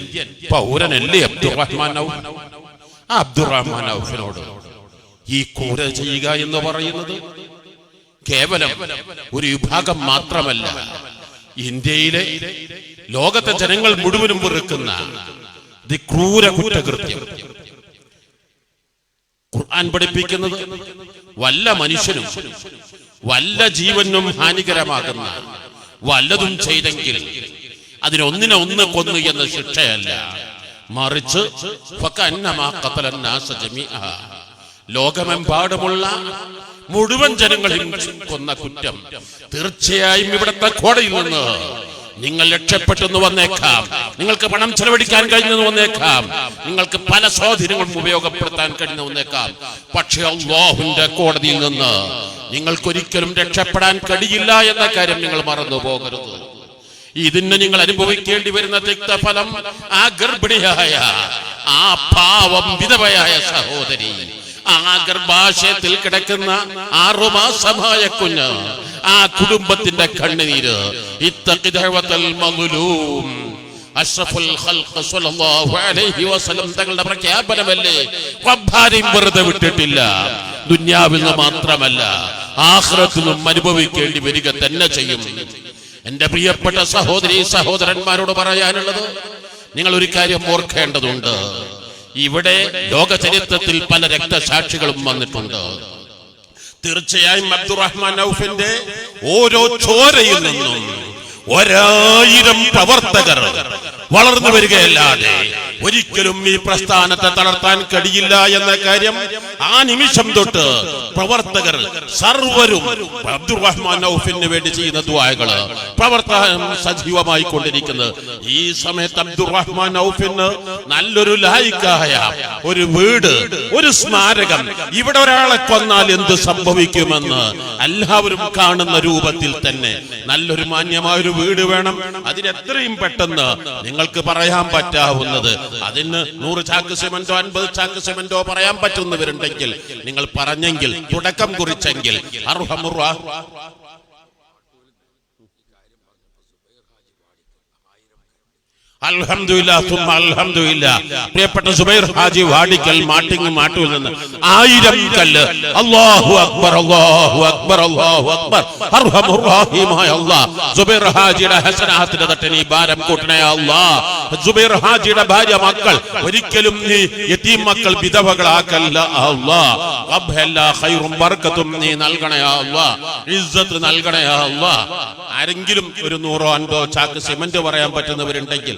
പൗരനല്ലേ അബ്ദുറഹ്മാൻ ഔഫ്? ആ അബ്ദുറഹ്മാൻ ഔഫിനോട് ഈ ക്രൂര ചെയ്യുക എന്ന് പറയുന്നത് കേവലം ഒരു വിഭാഗം മാത്രമല്ല, ഇന്ത്യയിലെ ലോകത്തെ ജനങ്ങൾ മുഴുവനും വെറുക്കുന്ന ക്രൂര കുറ്റകൃത്യം. ഖുർആൻ പഠിപ്പിക്കുന്നത് വല്ല മനുഷ്യനും വല്ല ജീവനും ഹാനികരമാകുന്ന വല്ലതും ചെയ്തെങ്കിൽ അതിനൊന്നിനെ ഒന്ന് കൊന്നു എന്ന ശിക്ഷയല്ല, മറിച്ച് ലോകമെമ്പാടുമുള്ള മുഴുവൻ ജനങ്ങളെയും കൊന്ന കുറ്റം. തീർച്ചയായും ഇവിടുത്തെ കോടതിയിൽ നിന്ന് നിങ്ങൾ രക്ഷപ്പെട്ടെന്ന് വന്നേക്കാം, നിങ്ങൾക്ക് പണം ചെലവഴിക്കാൻ കഴിഞ്ഞെന്ന് വന്നേക്കാം, നിങ്ങൾക്ക് പല സ്വാധീനങ്ങളും ഉപയോഗപ്പെടുത്താൻ കഴിഞ്ഞു വന്നേക്കാം. പക്ഷെ അല്ലാഹുവിന്റെ കോടതിയിൽ നിന്ന് നിങ്ങൾക്കൊരിക്കലും രക്ഷപ്പെടാൻ കഴിയില്ല എന്ന കാര്യം നിങ്ങൾ മറന്നു പോകരുത്. ഇതിന് നിങ്ങൾ അനുഭവിക്കേണ്ടി വരുന്ന തിക്തഫലം ആ ഗർഭിണിയായ, ആ പാവം വിധവയായ സഹോദരി, ആ ഗർഭാശയത്തിൽ കിടക്കുന്ന 6 മാസമായ കുഞ്ഞ്, ആ കുടുംബത്തിന്റെ കണ്ണുനീര്. അഷ്റഫുൽ ഖൽഖ് സ്വല്ലല്ലാഹു അലൈഹി വസല്ലം തങ്ങളുടെ പ്രഖ്യാപനമല്ലേ, റബ്ബാരെയും വെറുതെ വിട്ടിട്ടില്ല. ദുനിയാവിൽ നിന്ന് മാത്രമല്ല ആഖിറത്തിലും അനുഭവിക്കേണ്ടി വരിക തന്നെ ചെയ്യും. എന്റെ പ്രിയപ്പെട്ട സഹോദരി സഹോദരന്മാരോട് പറയാനുള്ളത്, നിങ്ങൾ ഒരു കാര്യം ഓർക്കേണ്ടതുണ്ട്. ഇവിടെ ലോക ചരിത്രത്തിൽ പല രക്തസാക്ഷികളും വന്നിട്ടുണ്ട്. തീർച്ചയായും അബ്ദുറഹ്മാൻ ഔഫിന്റെ ഓരോ ചോരയിൽ നിന്നും 1000 പ്രവർത്തകർ വളർന്നു വരികയല്ലാതെ ഒരിക്കലും ഈ പ്രസ്ഥാനത്തെ തളർത്താൻ കഴിയില്ല എന്ന കാര്യം ആ നിമിഷം തൊട്ട് പ്രവർത്തകർ സർവരും അബ്ദുറഹ്മാൻ ഔഫിന് വേണ്ടി ചെയ്യുന്ന ദുആകള് പ്രവർത്തനം സജീവമായി കൊണ്ടിരിക്കുന്നത്. ഈ സമയത്ത് അബ്ദുറഹ്മാൻ ഔഫിന് നല്ലൊരു ലായിക്കായ ഒരു വീട്, ഒരു സ്മാരകം, ഇവിടെ ഒരാളെ കൊന്നാൽ എന്ത് സംഭവിക്കുമെന്ന് എല്ലാവരും കാണുന്ന രൂപത്തിൽ തന്നെ നല്ലൊരു മാന്യമായ ഒരു വീട് വേണം. അതിനെത്രയും പെട്ടെന്ന് നിങ്ങൾക്ക് പറയാൻ പറ്റാവുന്നത്, അതിന് 100 ചാക്ക് സിമന്റോ 50 ചാക്ക് സിമന്റോ പറയാൻ പറ്റുന്നവരുണ്ടെങ്കിൽ നിങ്ങൾ പറഞ്ഞെങ്കിൽ, തുടക്കം കുറിച്ചെങ്കിൽ അൽഹംദുലില്ലാഹ് സുമ്മ അൽഹംദുലില്ലാഹ്. പ്രിയപ്പെട്ട സുബൈർ ഹാജി വാടിക്കൽ മാട്ടൂരിൽ നിന്ന് 1000 കല്ല്. അല്ലാഹു അക്ബർ അല്ലാഹു അക്ബർ അല്ലാഹു അക്ബർ. അർഹമുർ റഹീമായ അല്ലാഹ് സുബൈർ ഹാജിയുടെ ഹസനാത്തിന്റെ തട്ടിൽ നീ ഭാരം കൂട്ടണേ അല്ലാഹ്. സുബൈർ ഹാജിയുടെ ഭാര്യ മക്കൾ ഒരിക്കലും നീ യതീം മക്കൾ വിധവകളാക്കല്ല അല്ലാഹ്. ഖബ്ഹല്ലാ ഖൈറും ബർക്കത്തും നീ നൽകണേ അല്ലാഹ്. ഇസ്സത്ത് നൽകണേ അല്ലാഹ്. ആരെങ്കിലും ഒരു 100 50 ചാക്ക് സിമന്റ് പറയാൻ പറ്റുന്നവരുണ്ടെങ്കിൽ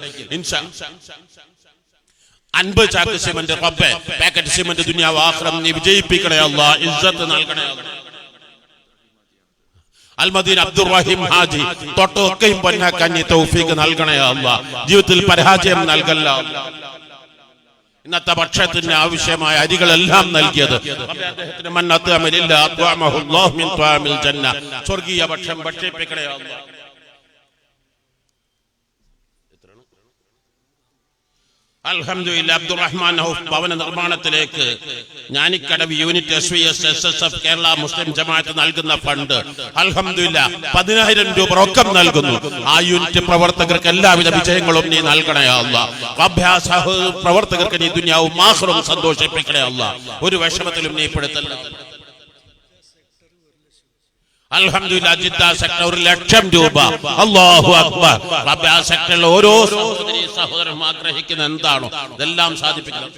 50 ചാക്ക് സിമന്റ് റബ്ബേ പാക്കറ്റ് സിമന്റ് ദുനിയാവ് ആഖിറം നീ വിജയിപ്പിക്കണേ അല്ലാഹ്. ഇസ്സത്ത് നൽകണേ അല്ലാഹ്. അൽമദീൻ അബ്ദുർ റഹീം ഹാജി തൊട്ടൊക്കെയും പൊന്നാക്കാൻ നീ തൗഫീഖ് നൽകണേ അല്ലാഹ്. ജീവിതത്തിൽ പരാജയം നൽകല്ല അല്ലാഹ്. ഇന്നത്തെ ഭക്ഷണത്തിന് ആവശ്യമായ അരികളെല്ലാം നൽകിയത് അദ്ദേഹത്തിന് സ്വർഗീയ ഭക്ഷണം ഭക്ഷിപ്പിക്കണേ അല്ലാഹ്. അൽഹംദുലില്ലാഹ്. അബ്ദുറഹ്മാൻ ഔഫ് ഭവന നിർമ്മാണത്തിലേക്ക് ഞാനിക്കടവ് യൂണിറ്റ് SVS കേരള മുസ്ലിം ജമാഅത്ത് നൽകുന്ന ഫണ്ട് അൽഹംദുലില്ലാഹ് 10000 രൂപ റൊക്കം നൽകുന്നു. ആ യൂണിറ്റ് പ്രവർത്തകർക്ക് എല്ലാവിധ വിജയങ്ങളും നീ നൽകണേ അല്ലാഹ്. പ്രവർത്തകർക്ക് നീ ദുനിയാവും ആഖിറവും സന്തോഷിപ്പിക്കണേ അല്ലാഹ്. ഒരു വിഷമത്തിലും നീ പെടുത്തല്ല. അൽഹംദുലില്ലാഹ്. ജിദ്ദ സെക്ടർ 1,00,000 രൂപ. അല്ലാഹു അക്ബർ. റബ്ബേ ആ സെക്ടറിലെ ഓരോ സഹോദരനും ആഗ്രഹിക്കുന്ന എന്താണോ ഇതെല്ലാം സാധിപ്പിക്കണം.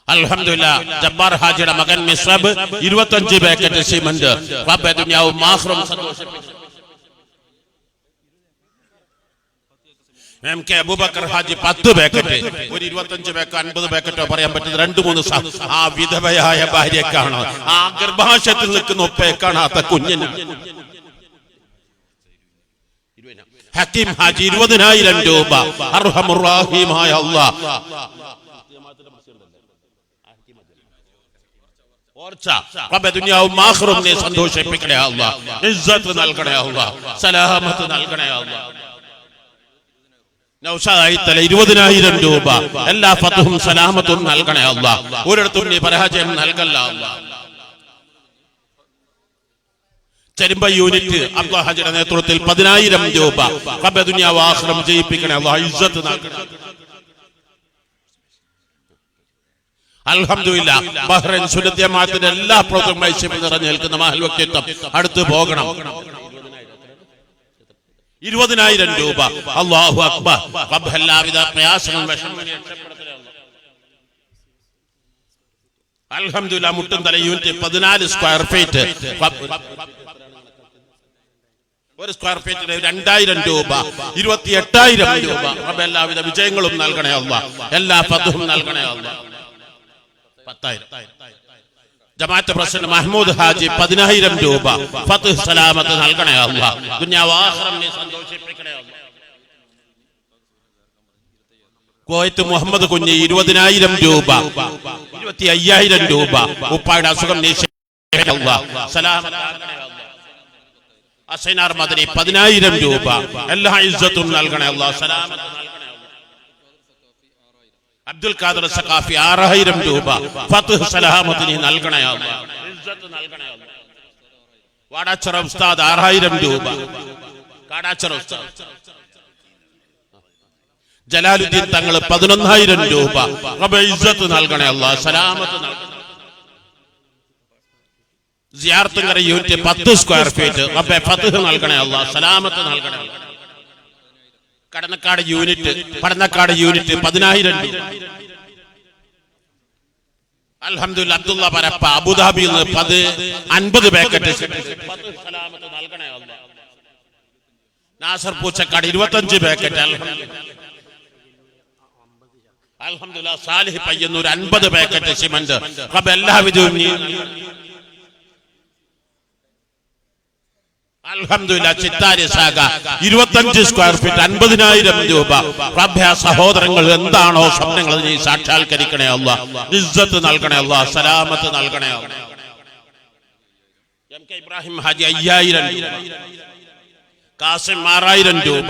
അൽഹംദുലില്ലാഹ്. ജബ്ബാർ ഹാജിയുടെ മകൻ മിസ്ബ് 25 പാക്കറ്റ് സിമന്റ്. റബ്ബേ ദുനിയാവും ആഖിറവും സന്തോഷിപ്പിക്കണം. MK Abubakar Haji 10 packet. ഒരു 25 പാക്കറ്റ് 50 പാക്കറ്റോ പറയാൻ പറ്റുന്നത് 2-3 ആ വിധവയായ ഭാര്യക്കാണ്. ആ ഗർഭാശയത്തിൽ നിൽക്കുന്ന ഒപ്പയെ കാണാത്ത കുഞ്ഞിന്. ഹക്കീം ഹാജി 20000 രൂപ. അർഹമുർ റഹീമായ അല്ലാഹ്. റബ്ബേ ദുനിയാവും ആഖിറവും നീ സന്തോഷിപ്പിക്കണേ അല്ലാഹ്. ഇസ്സത്ത് നൽകണേ അല്ലാഹ്. സലാമത്ത് നൽകണേ അല്ലാഹ്. നൗഷാദ് 20000 രൂപ. എല്ലാ ഫതഹും സലാമത്തും നൽകണേ അല്ലാഹ്. ഒരിടത്തും നീ പരാജയം നൽകല്ല അല്ലാഹ്. ചെരുമ്പ യൂണിറ്റ് അബ്ദുൽ ഹാജിയുടെ നേതൃത്വത്തിൽ 10000 രൂപ. റബ്ബേ ദുനിയാവ് ആഖിറം ജയിപ്പിക്കണേ അല്ലാഹ്. ഇസ്സത്ത് നൽകണേ. അൽഹംദുലില്ലാഹ്. ബഹ്റൈൻ സുന്നത്ത് ജമാഅത്തിന്റെ എല്ലാ പ്രവർത്തകരും ഐശ്വര്യം നിറഞ്ഞു നിൽക്കുന്ന മഹൽ വ്യക്തിത്വം അടുത്ത് പോകണം. 20000 രൂപ. അല്ലാഹു അക്ബർ. റബ്ബ് എല്ലാവിധ പ്രയാസങ്ങളും വിഷമങ്ങളും രക്ഷപ്പെടുത്തണേ അല്ലാഹ്. അൽഹംദുലില്ലാഹ്. മുട്ടുംതല യൂണിറ്റ് 14 സ്ക്വയർ ഫീറ്റ്. ഒരു സ്ക്വയർ ഫീറ്റിന് 2000 രൂപ. 28000 രൂപ. റബ്ബ് എല്ലാവിധ വിജയങ്ങളും നൽകണേ അല്ലാഹ്. എല്ലാ ഫതഹും നൽകണേ അല്ലാഹ്. 10000. ജമാഅത്ത് പ്രസിഡന്റ് മഹ്മൂദ് ഹാജി 10000 രൂപ. ഫത്ഹ് സലാമത്ത് നൽകണേ അല്ലാഹ്. ദുനിയാവ് ആഖിറം നീ സന്തോഷിപ്പിക്കണേ അല്ലാഹ്. കോയത്ത് മുഹമ്മദ് കുഞ്ഞി 20000 രൂപ. 25000 രൂപ. ഉപ്പായുടെ അസുഖം നീ ശിഫയാക്കണേ അല്ലാഹ്. സലാമത്ത് നൽകണേ അല്ലാഹ്. അസൈനാർ മദനി 10000 രൂപ. എല്ലാ ഇസ്സത്തും നൽകണേ അല്ലാഹ്. സലാമത്ത് നൽകണേ അല്ലാഹ്. അബ്ദുൽ ഖാദർ സഖാഫി 6000 രൂപ. ഫത്ഹ് സലാമത്ത് നീ നൽകണേ അല്ലാഹ്. ഇസ്സത്ത് നൽകണേ അല്ലാഹ്. വാടാച്ചറ ഉസ്താദ് 6000 രൂപ. കാടാച്ചറ ഉസ്താദ്. ജലാലുദ്ദീൻ തങ്ങൾ 11000 രൂപ. റബ്ബേ ഇസ്സത്ത് നൽകണേ അല്ലാഹ്. സലാമത്ത് നൽകണേ. Siyarathunkara unit 10 square feet. റബ്ബേ ഫത്ഹ് നൽകണേ അല്ലാഹ്. സലാമത്ത് നൽകണേ അല്ലാഹ്. കടന്നക്കാട് യൂണിറ്റ് 10000 രൂപ. അൽഹംദുലില്ലാഹ്. അബ്ദുള്ള പരപ്പ അബുദാബിയിൽ നിന്ന് 50 പാക്കറ്റ്. സലാമത്ത് നൽകണേ അല്ലാഹ്. നാസർ പൂച്ചക്കാട് 25 പാക്കറ്റ്. അൽഹംദുലില്ലാഹ്. Salih Payyanur 50 packet cement. റബ്ബ് എല്ലാവിധവും അൽഹംദുലില്ലാഹ്. ചിത്താരി ശാഖ 25 സ്ക്വയർ ഫീറ്റ് 50000 രൂപ. റബ്ബേ സഹോദരങ്ങൾ എന്താണോ സ്വപ്നങ്ങൾ നീ സാക്ഷാത്കരിക്കണേ അല്ലാഹ്. ഇസ്സത്ത് നൽകണേ അല്ലാഹ്. സലാമത്ത് നൽകണേ അല്ലാഹ്. MK ഇബ്രാഹിം ഹാജി 5000 രൂപ. കാസിം 6000 രൂപ.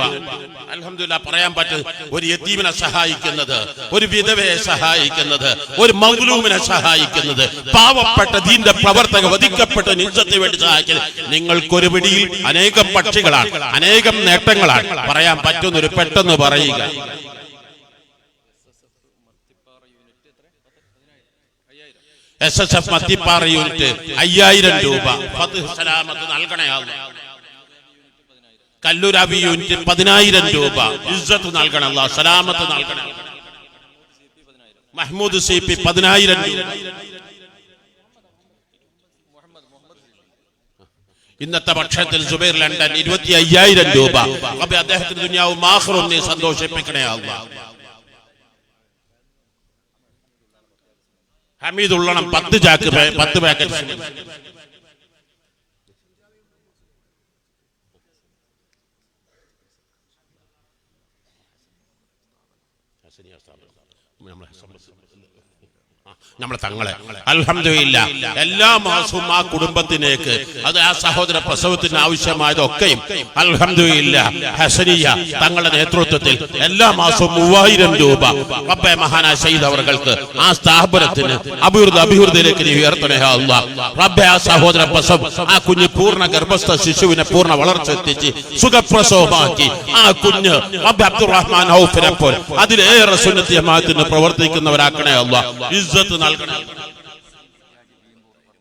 അൽഹംദുലില്ലാഹ് പറയാൻ പറ്റും. ഒരു യതീമിനെ സഹായിക്കുന്നത്, ഒരു വിധവയെ സഹായിക്കുന്നത്, ഒരു മഗ്ലൂമിനെ സഹായിക്കുന്നത്, പാവപ്പെട്ട ദീന്റെ പ്രവർത്തക വധിക്കപ്പെട്ട നിസ്സത്തിന് വേണ്ടി സഹായിക്കുന്നത്. നിങ്ങൾക്കൊരു പിടിയിൽ അനേകം പക്ഷികളാണ്, അനേകം നേട്ടങ്ങളാണ്. പറയാൻ പറ്റുന്നൊരു പെട്ടെന്ന് പറയുക. SSF മത്തിപ്പാറ യൂണിറ്റ് 5000 രൂപ. ഫത്ഹ് സലാമത്ത് നൽകണേ അല്ലാഹ്. കല്ലൂരാബി യൂണിറ്റ് 10000 രൂപ. ഇസ്സത്ത് നൽകണം അല്ലാഹ്, സലാമത്ത് നൽകണം. മഹ്മൂദ് CP 10000 രൂപ. ഇന്നത്തെ പക്ഷത്തിൽ സുബൈർ ലണ്ടൻ 25000 രൂപ. അപ്പൊ അദ്ദേഹത്തിന് ദുനിയാവും ആഖിറവും നീ സന്തോഷിപ്പിക്കണേ അല്ലാഹ്. ഹമീദ് ഉള്ളണം 10 പാക്കറ്റ്. നമ്മളെ തങ്ങളെ അൽഹംദുലില്ലാഹ് എല്ലാ മാസവും ആ കുടുംബത്തിലേക്ക്, അത് ആ സഹോദര പ്രസവത്തിന് ആവശ്യമായതൊക്കെയും അൽഹംദുലില്ലാഹ് ഹസനിയ തങ്ങളുടെ നേതൃത്വത്തിൽ എല്ലാ മാസവും 3000 രൂപ റബ്ബേ മഹാനായ സയ്യിദ് അവർക്ക് ആ സ്ഥാപനത്തിന് അഭിവൃദ്ധിയിലേക്ക് നീ ഉയർത്തണേ അല്ലാഹ്. റബ്ബേ ആ സഹോദര പ്രസവം, ആ കുഞ്ഞ് പൂർണ്ണ ഗർഭസ്ഥ ശിശുവിനെ പൂർണ്ണ വളർച്ച എത്തിച്ച് സുഖപ്രസവമാക്കി ആ കുഞ്ഞ് റബ്ബേ അബ്ദുറഹ്മാൻ ഔഫിനെ പോലെ അതിലേറെ സുന്നത്ത് ജമാഅത്തിന് പ്രവർത്തിക്കുന്നവരാക്കണേ അല്ലാഹ്. ഇസ്സത്ത് നൽകണം.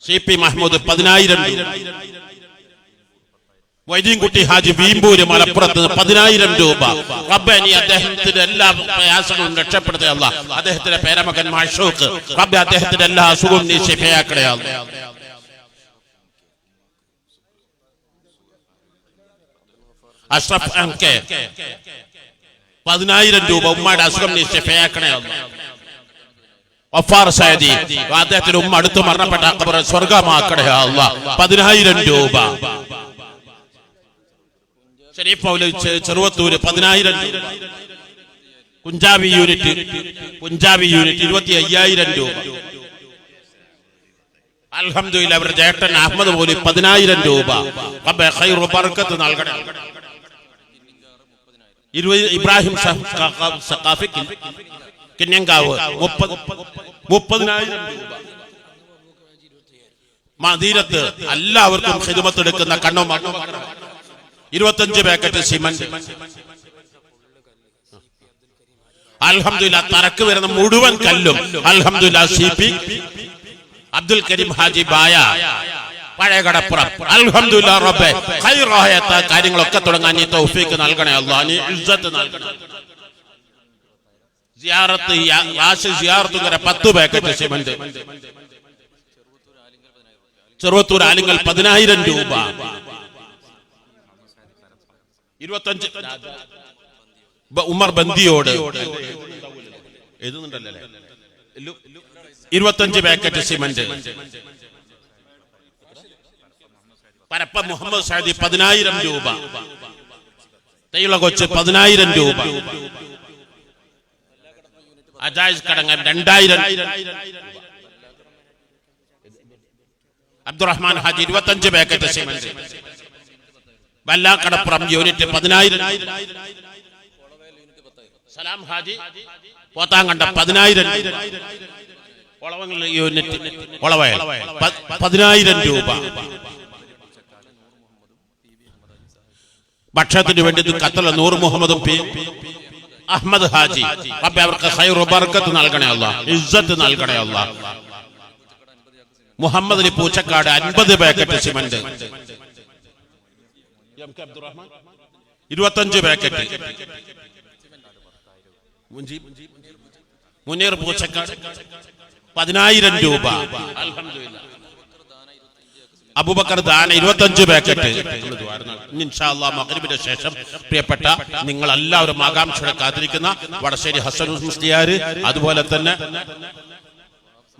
CP മഹ്മൂദ് 10000 രൂപ. വൈദ്യൻകുട്ടി ഹാജി വീമ്പൂര് മലപ്പുറത്ത് 10000 രൂപ. റബ്ബേ നീ അദ്ദേഹത്തിന്റെ എല്ലാ പ്രയാസങ്ങളും രക്ഷപ്പെടുത്തുക അല്ലാഹ്. അദ്ദേഹത്തിന്റെ പേരമകൻ മാഷൂഖ്, റബ്ബേ അദ്ദേഹത്തിന്റെ എല്ലാ അസുഖവും നീ ശിഫയാക്കണേ അല്ലാഹ്. അഷ്റഫ് MK 10000 രൂപ. ഉമ്മയുടെ അസുഖം നീ ശിഫയാക്കണേ അല്ലാഹ്. വഫാർ സയദി, അദ്ദേഹത്തിന്റെ ഉമ്മ അടുത്ത് മരണപ്പെട്ട ഖബർ സ്വർഗമാക്കണേ അല്ലാഹ്. 10000 രൂപ. ഷരീഫ് മൗലവി ചെറുവത്തൂര് 10000 രൂപ. കുഞ്ചാബി യൂണിറ്റ് 25000 രൂപ. അൽഹംദുലില്ലാഹ് അവരുടെ ജേട്ടൻ അഹമ്മദ് മൗലവി 10000 രൂപ. റബ്ബേ ഖൈർ ബർക്കത്ത് നൽകണേ. ഇബ്രാഹിം സഖാഫി കിഞ്ഞങ്കാവ് 30000 രൂപ. മദീനത്ത് എല്ലാവർക്കും ഖിദ്മത്ത് എടുക്കുന്ന കണ്ണോ 25 പാക്കറ്റ് സിമന്റ്. അൽഹംദുലില്ലാഹ് തറക്ക് വരുന്ന മുഴുവൻ കല്ലും അൽഹംദുലില്ലാഹ് CP അബ്ദുൽ കരീം ഹാജി ബായ പഴയ കടപ്പുറം. അൽഹംദുലില്ലാഹ് റബ്ബേ ഖൈറായ കാര്യങ്ങളൊക്കെ തുടങ്ങാൻ നീ തൗഫീഖ് നൽകണേ അല്ലാഹ്. നീ ഇസ്സത്ത് നൽകണേ. സിയാറത്ത് 10 പാക്കറ്റ് സിമന്റ്. ചെറുവത്തൂർ ആലിങ്കൽ 10000 രൂപ. 25 ഉമർ ബന്ദിയോട് എഴുതുന്നുണ്ടല്ലേ 25 പാക്കറ്റ് സിമന്റ്. പരപ്പ മുഹമ്മദ് സാദി 10000 രൂപ. തൈള കൊച്ച് 10000 രൂപ. അജായിസ് കടങ്ങൻ 2000. Abdurahman Haji 25 packet cement. Vallakkadappuram unit 10000. Salam Haji Pothankanda 10000. ഒളവങ്ങൾ യൂണിറ്റ് ഒളവയൽ 10000 രൂപ. ഭക്ഷണത്തിന് വേണ്ടി ഖത്തറിലെ നൂർ മുഹമ്മദും പി അഹമ്മദ് ഹാജി, റബ്ബേ അവർക്ക് ഖൈർ ബർക്കത്ത് നൽകണേ അല്ലാഹ്. ഇസ്സത്ത് നൽകണേ Allah. Muhammad Ali Poochakkad 50 packet cement. 25 packet. Munir Poochakkad 10000 രൂപ. അൽഹംദുലില്ലാഹ്. അബൂബക്കർ ദാന 25 പാക്കറ്റ്. ഇൻഷാ അല്ലാഹ് മഗ്രിബിന്റെ ശേഷം പ്രിയപ്പെട്ട നിങ്ങൾ എല്ലാവരും ആകാംക്ഷയോടെ കാത്തിരിക്കുന്ന വടശ്ശേരി ഹസൻ മുസ്ലിയാർ, അതുപോലെ തന്നെ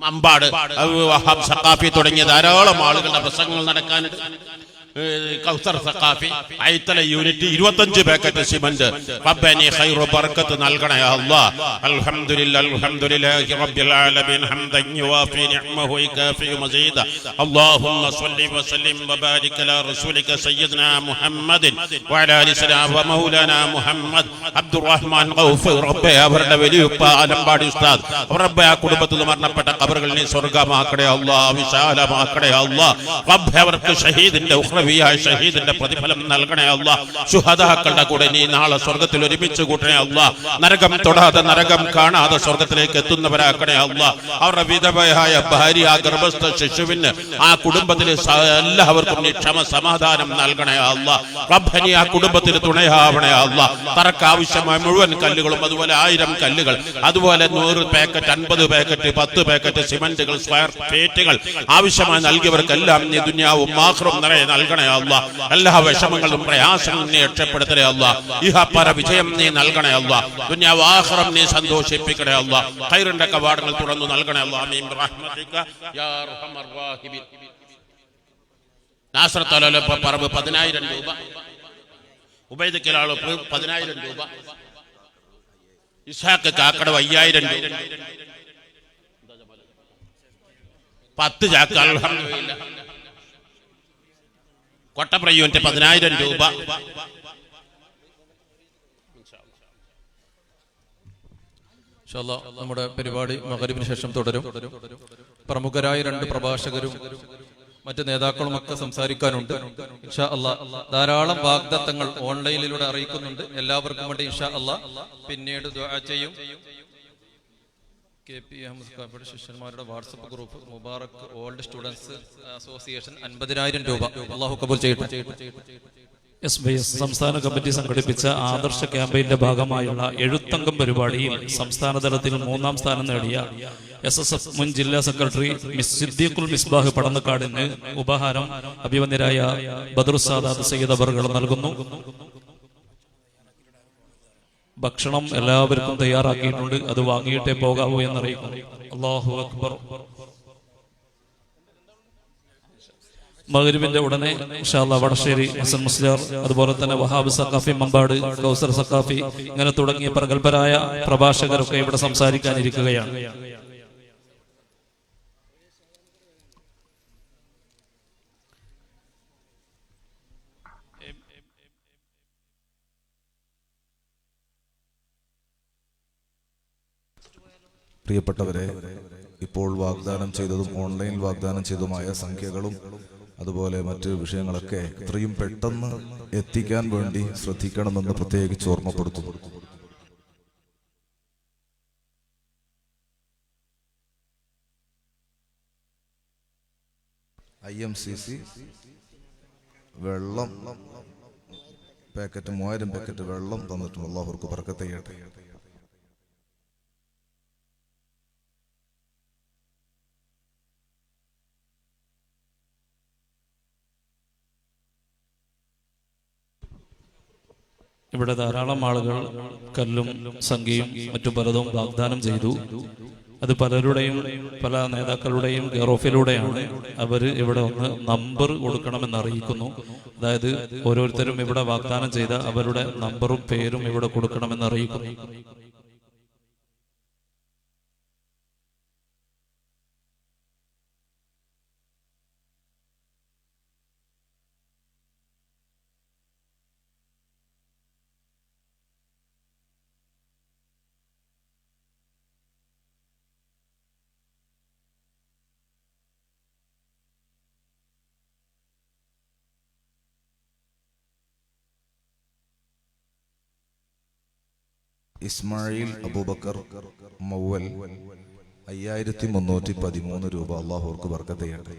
മമ്പാട് വഹാബ് സഖാഫി തുടങ്ങിയ ധാരാളം ആളുകളുടെ പ്രസംഗങ്ങൾ നടക്കാനുണ്ട്. Kausar Saqafi Aithala unit 25 packet cement റബ്ബനി ഖൈറു ബർക്കത്ത് നൽകണേ അല്ലാഹ്. അൽഹംദുലില്ലാഹി റബ്ബിൽ ആലമീൻ ഹംദൻ യുവാഫി നിഅമഹു വയകാഫി മസീദ. അല്ലാഹുമ്മ സ്വല്ലി വസല്ലിം വബാരിക് അലാ റസൂലിക സയ്യിദ്നാ മുഹമ്മദിൻ വഅലാ ആലി സലാ വമൗലാനാ മുഹമ്മദ് അബ്ദുറഹ്മാൻ ഖൗഫ്. റബ്ബേ അവരുടെ വലിയുപ്പ ആലമ്പാടി ഉസ്താദ് റബ്ബേ ആ കുടുംബത്തിൽ മരണപ്പെട്ട ഖബറുകൾ നീ സ്വർഗ്ഗമാക്കണേ അല്ലാഹ്, വിശാലമാക്കണേ അല്ലാഹ്. റബ്ബേ അവർക്ക് ഷഹീദിന്റെ ഉഖ്റവിയായ ഷഹീദിന്റെ പ്രതിഫലം നൽകണേ അല്ലാഹ്. ശുഹദാക്കളുടെ കൂടെ നീ നാളെ സ്വർഗ്ഗത്തിൽ ഒരുമിച്ച് കൂട്ടണേ അല്ലാഹ്. നരകം തൊടാതെ നരകം കാണാതെ സ്വർഗ്ഗത്തിലേക്ക് എത്തുന്നവരാക്കണേ അല്ലാഹ്. അവരുടെ വിധവയായ ഭാര്യ, ആ ഗർഭസ്ഥ ശിശുവിന്, ആ കുടുംബത്തിലെ എല്ലാവർക്കും നീ ക്ഷമ സമാധാനം നൽകണേ അല്ലാഹ്. റബ്ബേ നീ ആ കുടുംബത്തിന് തുണയാവണേ അല്ലാഹ്. തറക്ക് ആവശ്യമായ മുഴുവൻ കല്ലുകളും, അതുപോലെ 1000 കല്ലുകൾ, അതുപോലെ 100 പാക്കറ്റ്, 50 പാക്കറ്റ്, 10 പാക്കറ്റ് സിമന്റുകൾ, സ്ക്വയർ ഫീറ്റുകൾ ആവശ്യമായി നൽകിയവർക്കെല്ലാം നീ ദുനിയാവും ആഖിറവും നിറയെ നൽകണേ അല്ലാഹ്. എല്ലാ വിഷമങ്ങളും പ്രയാസങ്ങളും നീ രക്ഷപ്പെടുത്തണേ അല്ലാഹ്. ഇഹപര വിജയം നീ നൽകണേ അല്ലാഹ്. ദുനിയാവ് ആഖിറം നീ സന്തോഷിപ്പിക്കണേ അല്ലാഹ്. ഖൈറിന്റെ കവാടങ്ങൾ തുറന്നു നൽകണേ അല്ലാഹ്. ആമീൻ റഹ്മതിക യാ അർഹമർ റഹീമീൻ. നാസറത്ത് അലല പറമ്പ് 10000 രൂപ, ഉബൈദ് കിലാള് 10000 രൂപ, ഇസ്ഹാഖ് കാക്കട 5000 രൂപ, 10 ചാക്ക് അൽഹംദുലില്ലാഹ്. കൊട്ടപ്രയൂന്റെ 10000 രൂപ. ഇൻഷാ അല്ലാഹ് നമ്മുടെ പരിപാടി മഗ്‌രിബിന് ശേഷം തുടരും. പ്രമുഖരായ 2 പ്രഭാഷകരും മറ്റ് നേതാക്കളുമൊക്കെ സംസാരിക്കാനുണ്ട്. ഇൻഷാ അല്ലാഹ് ധാരാളം വാഗ്ദത്തങ്ങൾ ഓൺലൈനിലൂടെ അറിയിക്കുന്നുണ്ട്. എല്ലാവർക്കും വേണ്ടി ഇൻഷാ അല്ലാഹ് പിന്നീട് ദുആ ചെയ്യും. KP അഹമ്മദ് കാപ്പയുടെ ശിഷ്യന്മാരുടെ WhatsApp group Mubarak old students association 50000 രൂപ. അല്ലാഹു കബൂൽ ചെയ്യട്ടെ. SBS സംസ്ഥാന കമ്മിറ്റി സംഘടിപ്പിച്ച ആദർശ ക്യാമ്പയിന്റെ ഭാഗമായുള്ള എഴുത്തങ്കം പരിപാടിയിൽ സംസ്ഥാന തലത്തിൽ 3ാം സ്ഥാനം നേടിയ SSF മുൻ ജില്ലാ സെക്രട്ടറി സിദ്ദീഖുൽ മിസ്ബാഹ് പടന്നക്കാടിന് ഉപഹാരം അഭിവന്യരായ ബദറുസാദാത്ത് സയ്യിദ് അവർകൾ നൽകുന്നു. ഭക്ഷണം എല്ലാവർക്കും തയ്യാറാക്കിയിട്ടുണ്ട്. അത് വാങ്ങിയിട്ടേ പോകാവൂ എന്നറിയിക്കുന്നു. അല്ലാഹു അക്ബർ. മഗ്‌രിബിന്റെ ഉടനെ ഇൻഷാ അല്ലാഹ് വടശ്ശേരി ഹസൻ മുസ്ലിയാർ, അതുപോലെ തന്നെ വഹാബ് സഖാഫി മമ്പാട്, കൗസർ സഖാഫി, ഇങ്ങനെ തുടങ്ങിയ പ്രഗത്ഭരായ പ്രഭാഷകരൊക്കെ ഇവിടെ സംസാരിക്കാനിരിക്കുകയാണ്. പ്രിയപ്പെട്ടവരെ, ഇപ്പോൾ വാഗ്ദാനം ചെയ്തതും ഓൺലൈൻ വാഗ്ദാനം ചെയ്തതുമായ സംഖ്യകളും അതുപോലെ മറ്റ് വിഷയങ്ങളൊക്കെ എത്രയും പെട്ടെന്ന് എത്തിക്കാൻ വേണ്ടി ശ്രദ്ധിക്കണമെന്ന് പ്രത്യേകിച്ച് ഓർമ്മപ്പെടുത്തുന്നു. IMCC വെള്ളം പാക്കറ്റ് 3000 പാക്കറ്റ് വെള്ളം തന്നിട്ടുണ്ട്. അല്ലാഹുവർക്ക് ബർക്കത്ത് ചെയ്യട്ടെ. ഇവിടെ ധാരാളം ആളുകൾ കല്ലും സംഖ്യയും മറ്റു പലതും വാഗ്ദാനം ചെയ്തു. അത് പലരുടെയും പല നേതാക്കളുടെയും കെയർ ഓഫിലൂടെയാണ്. അവർ ഇവിടെ ഒന്ന് നമ്പർ കൊടുക്കണമെന്ന് അറിയിക്കുന്നു. അതായത് ഓരോരുത്തരും ഇവിടെ വാഗ്ദാനം ചെയ്ത അവരുടെ നമ്പറും പേരും ഇവിടെ കൊടുക്കണമെന്ന് അറിയിക്കുന്നു. ഇസ്മായിൽ അബൂബക്കർ മൗവൽ 5313 രൂപ. അല്ലാഹുവർക്ക് ബർക്കത്ത് ചെയ്യട്ടെ.